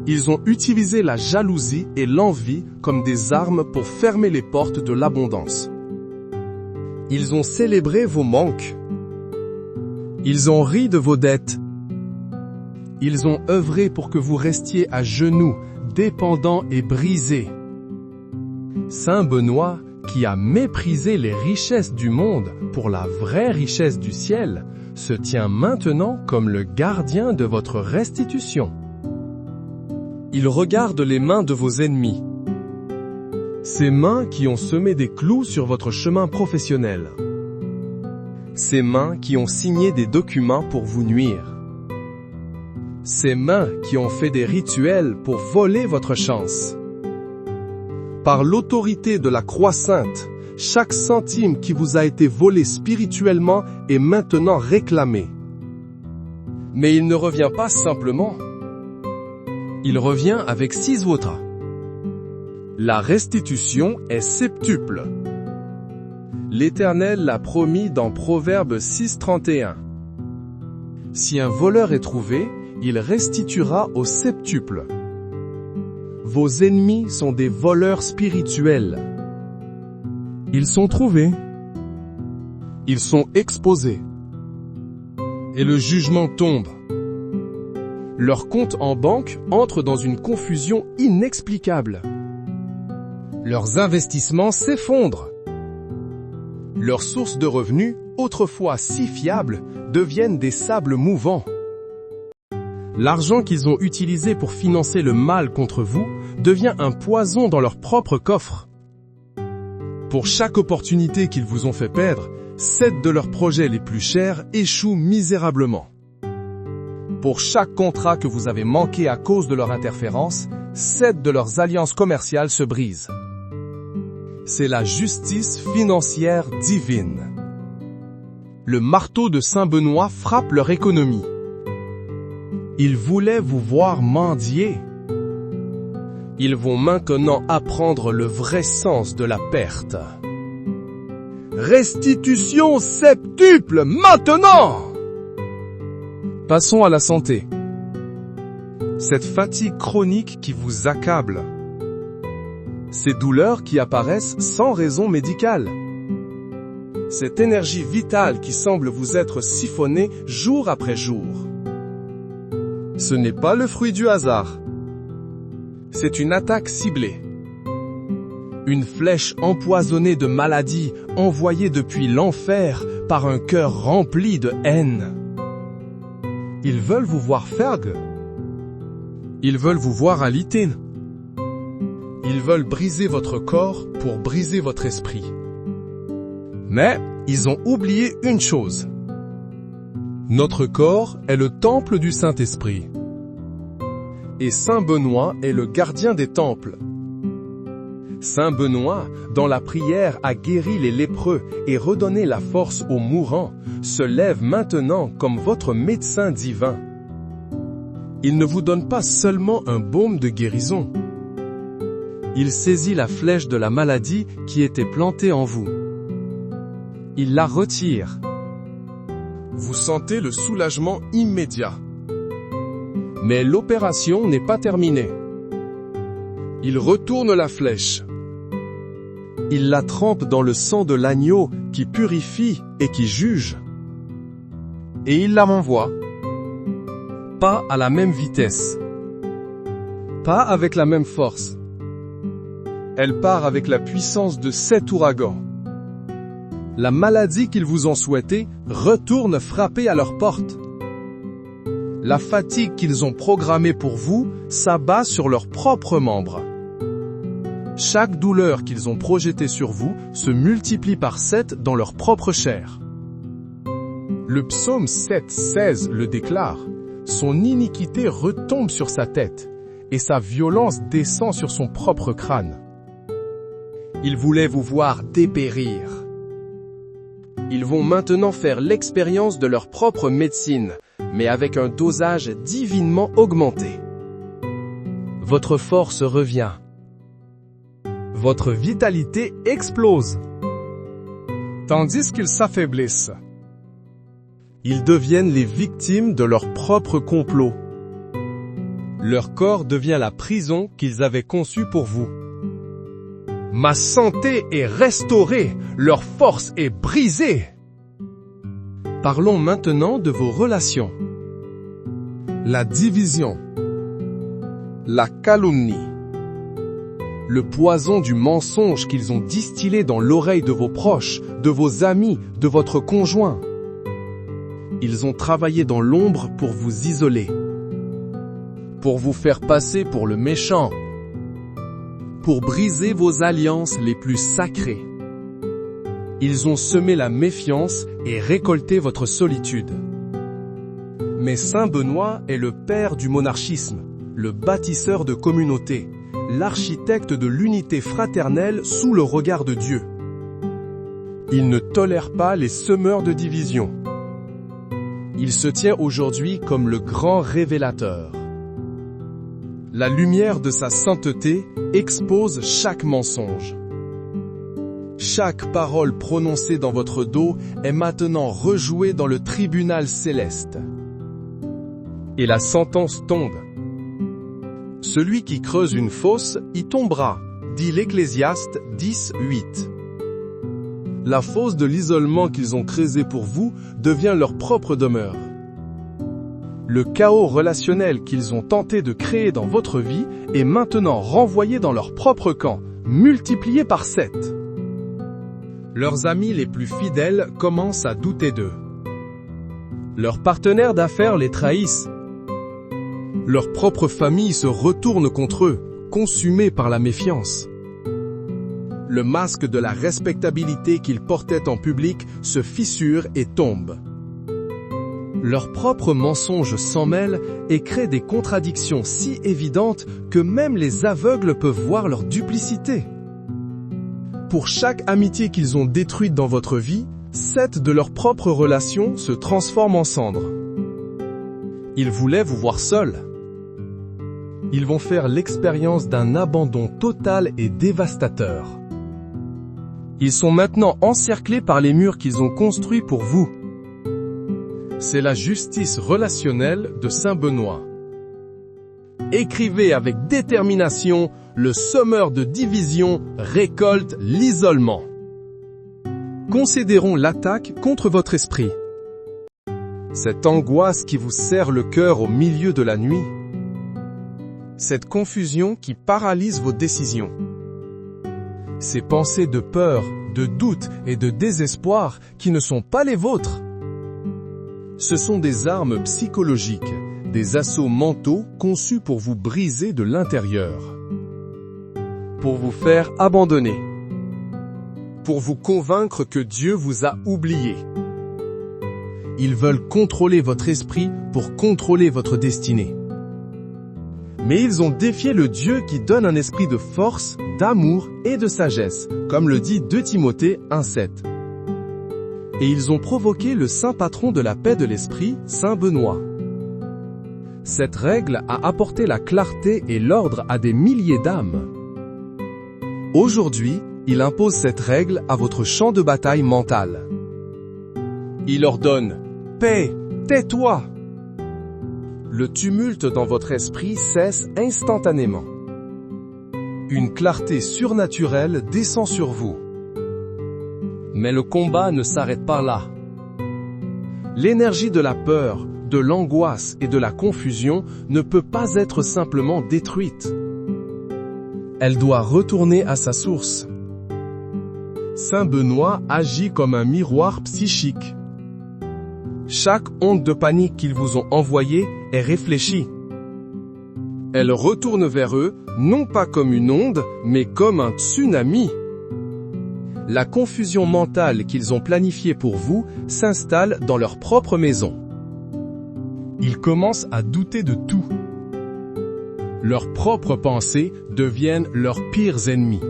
Ils ont utilisé la jalousie et l'envie comme des armes pour fermer les portes de l'abondance. Ils ont célébré vos manques. Ils ont ri de vos dettes. Ils ont œuvré pour que vous restiez à genoux, dépendants et brisés. Saint Benoît, qui a méprisé les richesses du monde pour la vraie richesse du ciel, se tient maintenant comme le gardien de votre restitution. Il regarde les mains de vos ennemis. Ces mains qui ont semé des clous sur votre chemin professionnel. Ces mains qui ont signé des documents pour vous nuire. Ces mains qui ont fait des rituels pour voler votre chance. Par l'autorité de la croix sainte, chaque centime qui vous a été volé spirituellement est maintenant réclamé. Mais il ne revient pas simplement. Il revient avec 6 autres. La restitution est septuple. L'Éternel l'a promis dans Proverbe 6:31. Si un voleur est trouvé, il restituera au septuple. Vos ennemis sont des voleurs spirituels. Ils sont trouvés. Ils sont exposés. Et le jugement tombe. Leur compte en banque entre dans une confusion inexplicable. Leurs investissements s'effondrent. Leurs sources de revenus, autrefois si fiables, deviennent des sables mouvants. L'argent qu'ils ont utilisé pour financer le mal contre vous devient un poison dans leur propre coffre. Pour chaque opportunité qu'ils vous ont fait perdre, 7 de leurs projets les plus chers échouent misérablement. Pour chaque contrat que vous avez manqué à cause de leur interférence, 7 de leurs alliances commerciales se brisent. C'est la justice financière divine. Le marteau de Saint Benoît frappe leur économie. Ils voulaient vous voir mendier. Ils vont maintenant apprendre le vrai sens de la perte. Restitution septuple maintenant! Passons à la santé. Cette fatigue chronique qui vous accable. Ces douleurs qui apparaissent sans raison médicale. Cette énergie vitale qui semble vous être siphonnée jour après jour. Ce n'est pas le fruit du hasard. C'est une attaque ciblée. Une flèche empoisonnée de maladies envoyée depuis l'enfer par un cœur rempli de haine. Ils veulent vous voir fergue. Ils veulent vous voir à l'itine. Ils veulent briser votre corps pour briser votre esprit. Mais ils ont oublié une chose. Notre corps est le temple du Saint-Esprit. Et Saint Benoît est le gardien des temples. Saint Benoît, dans la prière, a guéri les lépreux et redonné la force aux mourants, se lève maintenant comme votre médecin divin. Il ne vous donne pas seulement un baume de guérison. Il saisit la flèche de la maladie qui était plantée en vous. Il la retire. Vous sentez le soulagement immédiat. Mais l'opération n'est pas terminée. Il retourne la flèche. Il la trempe dans le sang de l'agneau qui purifie et qui juge. Et il la renvoie. Pas à la même vitesse. Pas avec la même force. Elle part avec la puissance de 7 ouragans. La maladie qu'ils vous ont souhaitée retourne frapper à leur porte. La fatigue qu'ils ont programmée pour vous s'abat sur leurs propres membres. Chaque douleur qu'ils ont projetée sur vous se multiplie par 7 dans leur propre chair. Le psaume 7,16 le déclare. Son iniquité retombe sur sa tête, et sa violence descend sur son propre crâne. Ils voulaient vous voir dépérir. Ils vont maintenant faire l'expérience de leur propre médecine, mais avec un dosage divinement augmenté. Votre force revient. Votre vitalité explose. Tandis qu'ils s'affaiblissent. Ils deviennent les victimes de leur propre complot. Leur corps devient la prison qu'ils avaient conçue pour vous. Ma santé est restaurée, leur force est brisée. Parlons maintenant de vos relations. La division. La calomnie. Le poison du mensonge qu'ils ont distillé dans l'oreille de vos proches, de vos amis, de votre conjoint. Ils ont travaillé dans l'ombre pour vous isoler. Pour vous faire passer pour le méchant. Pour briser vos alliances les plus sacrées. Ils ont semé la méfiance et récolté votre solitude. Mais Saint Benoît est le père du monarchisme, le bâtisseur de communautés, l'architecte de l'unité fraternelle sous le regard de Dieu. Il ne tolère pas les semeurs de division. Il se tient aujourd'hui comme le grand révélateur. La lumière de sa sainteté expose chaque mensonge. Chaque parole prononcée dans votre dos est maintenant rejouée dans le tribunal céleste. Et la sentence tombe. Celui qui creuse une fosse y tombera, dit l'Ecclésiaste 10:8. La fosse de l'isolement qu'ils ont creusée pour vous devient leur propre demeure. Le chaos relationnel qu'ils ont tenté de créer dans votre vie est maintenant renvoyé dans leur propre camp, multiplié par 7. Leurs amis les plus fidèles commencent à douter d'eux. Leurs partenaires d'affaires les trahissent. Leur propre famille se retourne contre eux, consumée par la méfiance. le masque de la respectabilité qu'ils portaient en public se fissure et tombe. Leurs propres mensonges s'en mêlent et créent des contradictions si évidentes que même les aveugles peuvent voir leur duplicité. Pour chaque amitié qu'ils ont détruite dans votre vie, 7 de leurs propres relations se transforment en cendres. Ils voulaient vous voir seul. Ils vont faire l'expérience d'un abandon total et dévastateur. Ils sont maintenant encerclés par les murs qu'ils ont construits pour vous. C'est la justice relationnelle de Saint Benoît. Écrivez avec détermination, le semeur de division récolte l'isolement. Considérons l'attaque contre votre esprit. Cette angoisse qui vous serre le cœur au milieu de la nuit. Cette confusion qui paralyse vos décisions. Ces pensées de peur, de doute et de désespoir qui ne sont pas les vôtres. Ce sont des armes psychologiques, des assauts mentaux conçus pour vous briser de l'intérieur. Pour vous faire abandonner. Pour vous convaincre que Dieu vous a oublié. Ils veulent contrôler votre esprit pour contrôler votre destinée. Mais ils ont défié le Dieu qui donne un esprit de force, d'amour et de sagesse, comme le dit 2 Timothée 1,7. Et ils ont provoqué le saint patron de la paix de l'esprit, Saint Benoît. Cette règle a apporté la clarté et l'ordre à des milliers d'âmes. Aujourd'hui, il impose cette règle à votre champ de bataille mental. Il ordonne « Paix, tais-toi !» Le tumulte dans votre esprit cesse instantanément. Une clarté surnaturelle descend sur vous. Mais le combat ne s'arrête pas là. L'énergie de la peur, de l'angoisse et de la confusion ne peut pas être simplement détruite. Elle doit retourner à sa source. Saint Benoît agit comme un miroir psychique. Chaque onde de panique qu'ils vous ont envoyée est réfléchie. Elle retourne vers eux, non pas comme une onde, mais comme un tsunami. La confusion mentale qu'ils ont planifiée pour vous s'installe dans leur propre maison. Ils commencent à douter de tout. Leurs propres pensées deviennent leurs pires ennemis.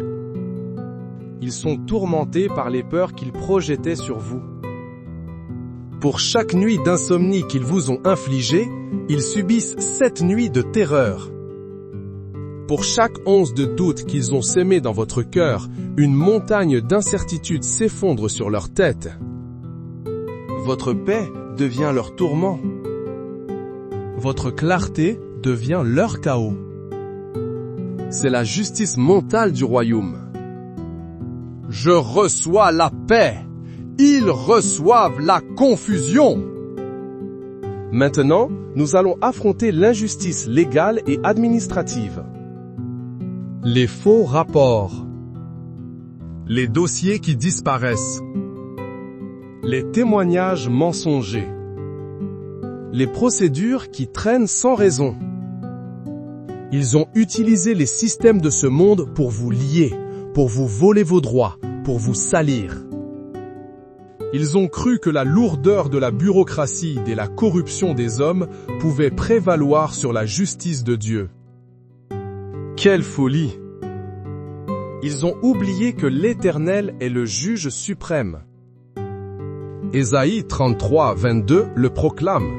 Ils sont tourmentés par les peurs qu'ils projetaient sur vous. Pour chaque nuit d'insomnie qu'ils vous ont infligée, ils subissent 7 nuits de terreur. Pour chaque once de doute qu'ils ont sémé dans votre cœur, une montagne d'incertitude s'effondre sur leur tête. Votre paix devient leur tourment. Votre clarté devient leur chaos. C'est la justice mentale du royaume. Je reçois la paix. Ils reçoivent la confusion. Maintenant, nous allons affronter l'injustice légale et administrative. Les faux rapports. Les dossiers qui disparaissent. Les témoignages mensongers. Les procédures qui traînent sans raison. Ils ont utilisé les systèmes de ce monde pour vous lier, pour vous voler vos droits, pour vous salir. Ils ont cru que la lourdeur de la bureaucratie et la corruption des hommes pouvaient prévaloir sur la justice de Dieu. Quelle folie! Ils ont oublié que l'Éternel est le juge suprême. Ésaïe 33, 22 le proclame.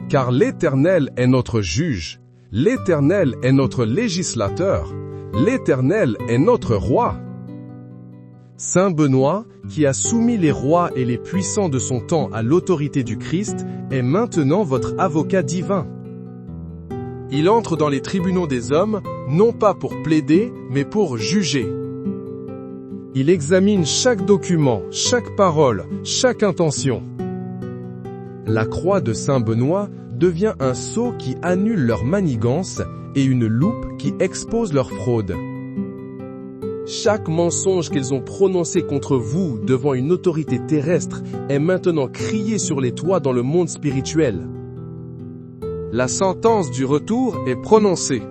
Car l'Éternel est notre juge, l'Éternel est notre législateur, l'Éternel est notre roi. Saint Benoît, qui a soumis les rois et les puissants de son temps à l'autorité du Christ, est maintenant votre avocat divin. Il entre dans les tribunaux des hommes, non pas pour plaider, mais pour juger. Il examine chaque document, chaque parole, chaque intention. La croix de Saint Benoît devient un sceau qui annule leur manigance et une loupe qui expose leur fraude. Chaque mensonge qu'ils ont prononcé contre vous devant une autorité terrestre est maintenant crié sur les toits dans le monde spirituel. La sentence du retour est prononcée.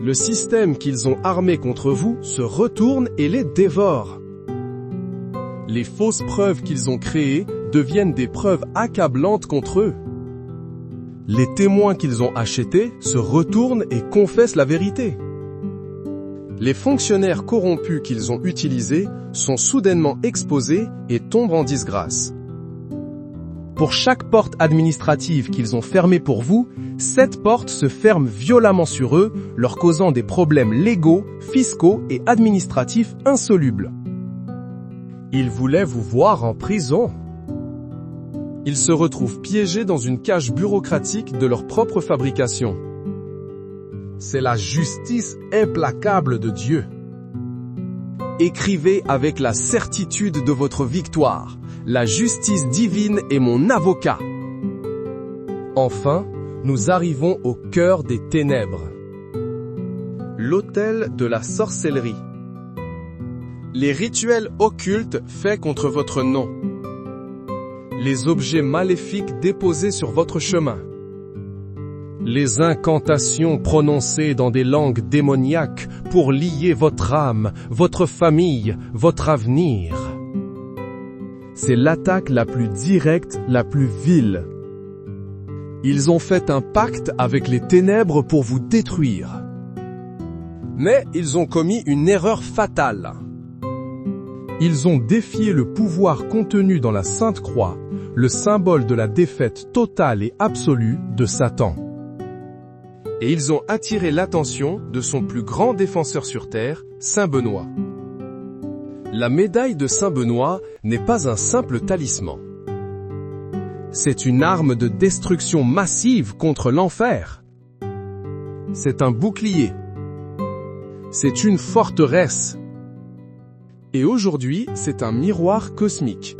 Le système qu'ils ont armé contre vous se retourne et les dévore. Les fausses preuves qu'ils ont créées deviennent des preuves accablantes contre eux. Les témoins qu'ils ont achetés se retournent et confessent la vérité. Les fonctionnaires corrompus qu'ils ont utilisés sont soudainement exposés et tombent en disgrâce. Pour chaque porte administrative qu'ils ont fermée pour vous, cette porte se ferme violemment sur eux, leur causant des problèmes légaux, fiscaux et administratifs insolubles. Ils voulaient vous voir en prison. Ils se retrouvent piégés dans une cage bureaucratique de leur propre fabrication. C'est la justice implacable de Dieu. Écrivez avec la certitude de votre victoire. La justice divine est mon avocat. Enfin, nous arrivons au cœur des ténèbres. L'autel de la sorcellerie. Les rituels occultes faits contre votre nom. Les objets maléfiques déposés sur votre chemin. Les incantations prononcées dans des langues démoniaques pour lier votre âme, votre famille, votre avenir. C'est l'attaque la plus directe, la plus vile. Ils ont fait un pacte avec les ténèbres pour vous détruire. Mais ils ont commis une erreur fatale. Ils ont défié le pouvoir contenu dans la Sainte Croix, le symbole de la défaite totale et absolue de Satan. Et ils ont attiré l'attention de son plus grand défenseur sur terre, Saint Benoît. La médaille de Saint Benoît n'est pas un simple talisman. C'est une arme de destruction massive contre l'enfer. C'est un bouclier. C'est une forteresse. Et aujourd'hui, c'est un miroir cosmique.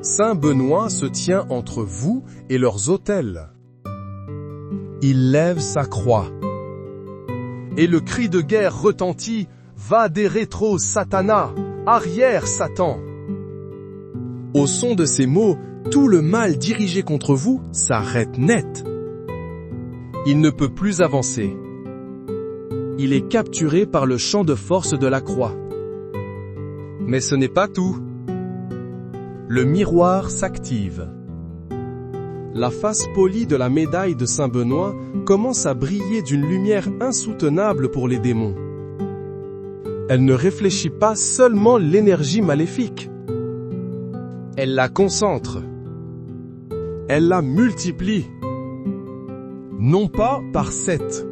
Saint Benoît se tient entre vous et leurs autels. Il lève sa croix. Et le cri de guerre retentit. Va des rétros Satana, arrière Satan. Au son de ces mots, tout le mal dirigé contre vous s'arrête net. Il ne peut plus avancer. Il est capturé par le champ de force de la croix. Mais ce n'est pas tout. Le miroir s'active. La face polie de la médaille de Saint Benoît commence à briller d'une lumière insoutenable pour les démons. Elle ne réfléchit pas seulement l'énergie maléfique. Elle la concentre. Elle la multiplie. Non pas par 7,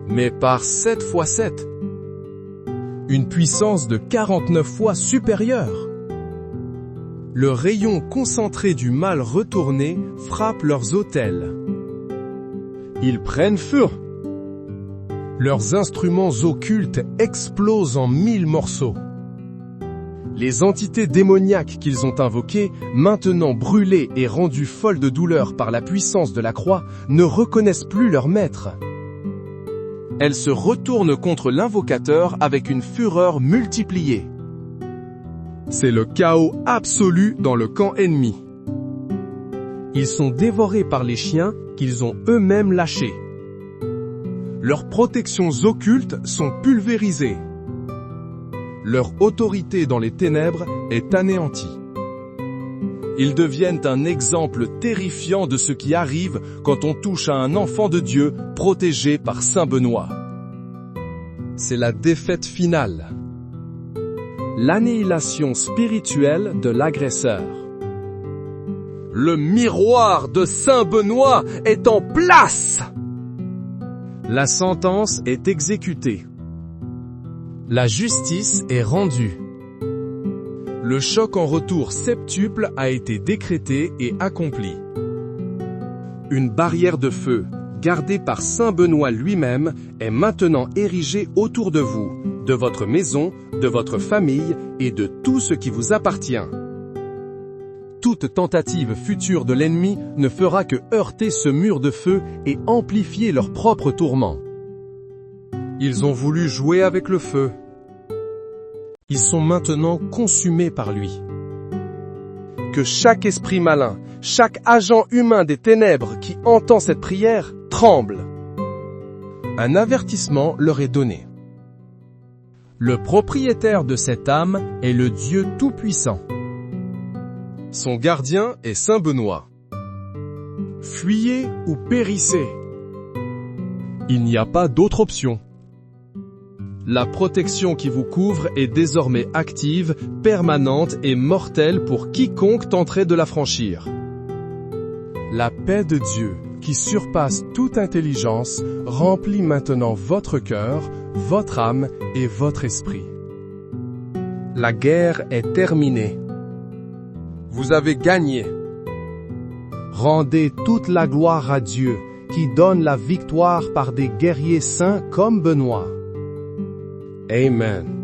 mais par 7 fois 7. Une puissance de 49 fois supérieure. Le rayon concentré du mal retourné frappe leurs autels. Ils prennent feu. Leurs instruments occultes explosent en 1000 morceaux. Les entités démoniaques qu'ils ont invoquées, maintenant brûlées et rendues folles de douleur par la puissance de la croix, ne reconnaissent plus leur maître. Elles se retournent contre l'invocateur avec une fureur multipliée. C'est le chaos absolu dans le camp ennemi. Ils sont dévorés par les chiens qu'ils ont eux-mêmes lâchés. Leurs protections occultes sont pulvérisées. Leur autorité dans les ténèbres est anéantie. Ils deviennent un exemple terrifiant de ce qui arrive quand on touche à un enfant de Dieu protégé par Saint Benoît. C'est la défaite finale. L'annihilation spirituelle de l'agresseur. Le miroir de Saint Benoît est en place! La sentence est exécutée. La justice est rendue. Le choc en retour septuple a été décrété et accompli. Une barrière de feu, gardée par Saint Benoît lui-même, est maintenant érigée autour de vous, de votre maison, de votre famille et de tout ce qui vous appartient. Toute tentative future de l'ennemi ne fera que heurter ce mur de feu et amplifier leurs propres tourments. Ils ont voulu jouer avec le feu. Ils sont maintenant consumés par lui. Que chaque esprit malin, chaque agent humain des ténèbres qui entend cette prière tremble. Un avertissement leur est donné. Le propriétaire de cette âme est le Dieu Tout-Puissant. Son gardien est Saint Benoît. Fuyez ou périssez. Il n'y a pas d'autre option. La protection qui vous couvre est désormais active, permanente et mortelle pour quiconque tenterait de la franchir. La paix de Dieu, qui surpasse toute intelligence, remplit maintenant votre cœur, votre âme et votre esprit. La guerre est terminée. Vous avez gagné. Rendez toute la gloire à Dieu, qui donne la victoire par des guerriers saints comme Benoît. Amen.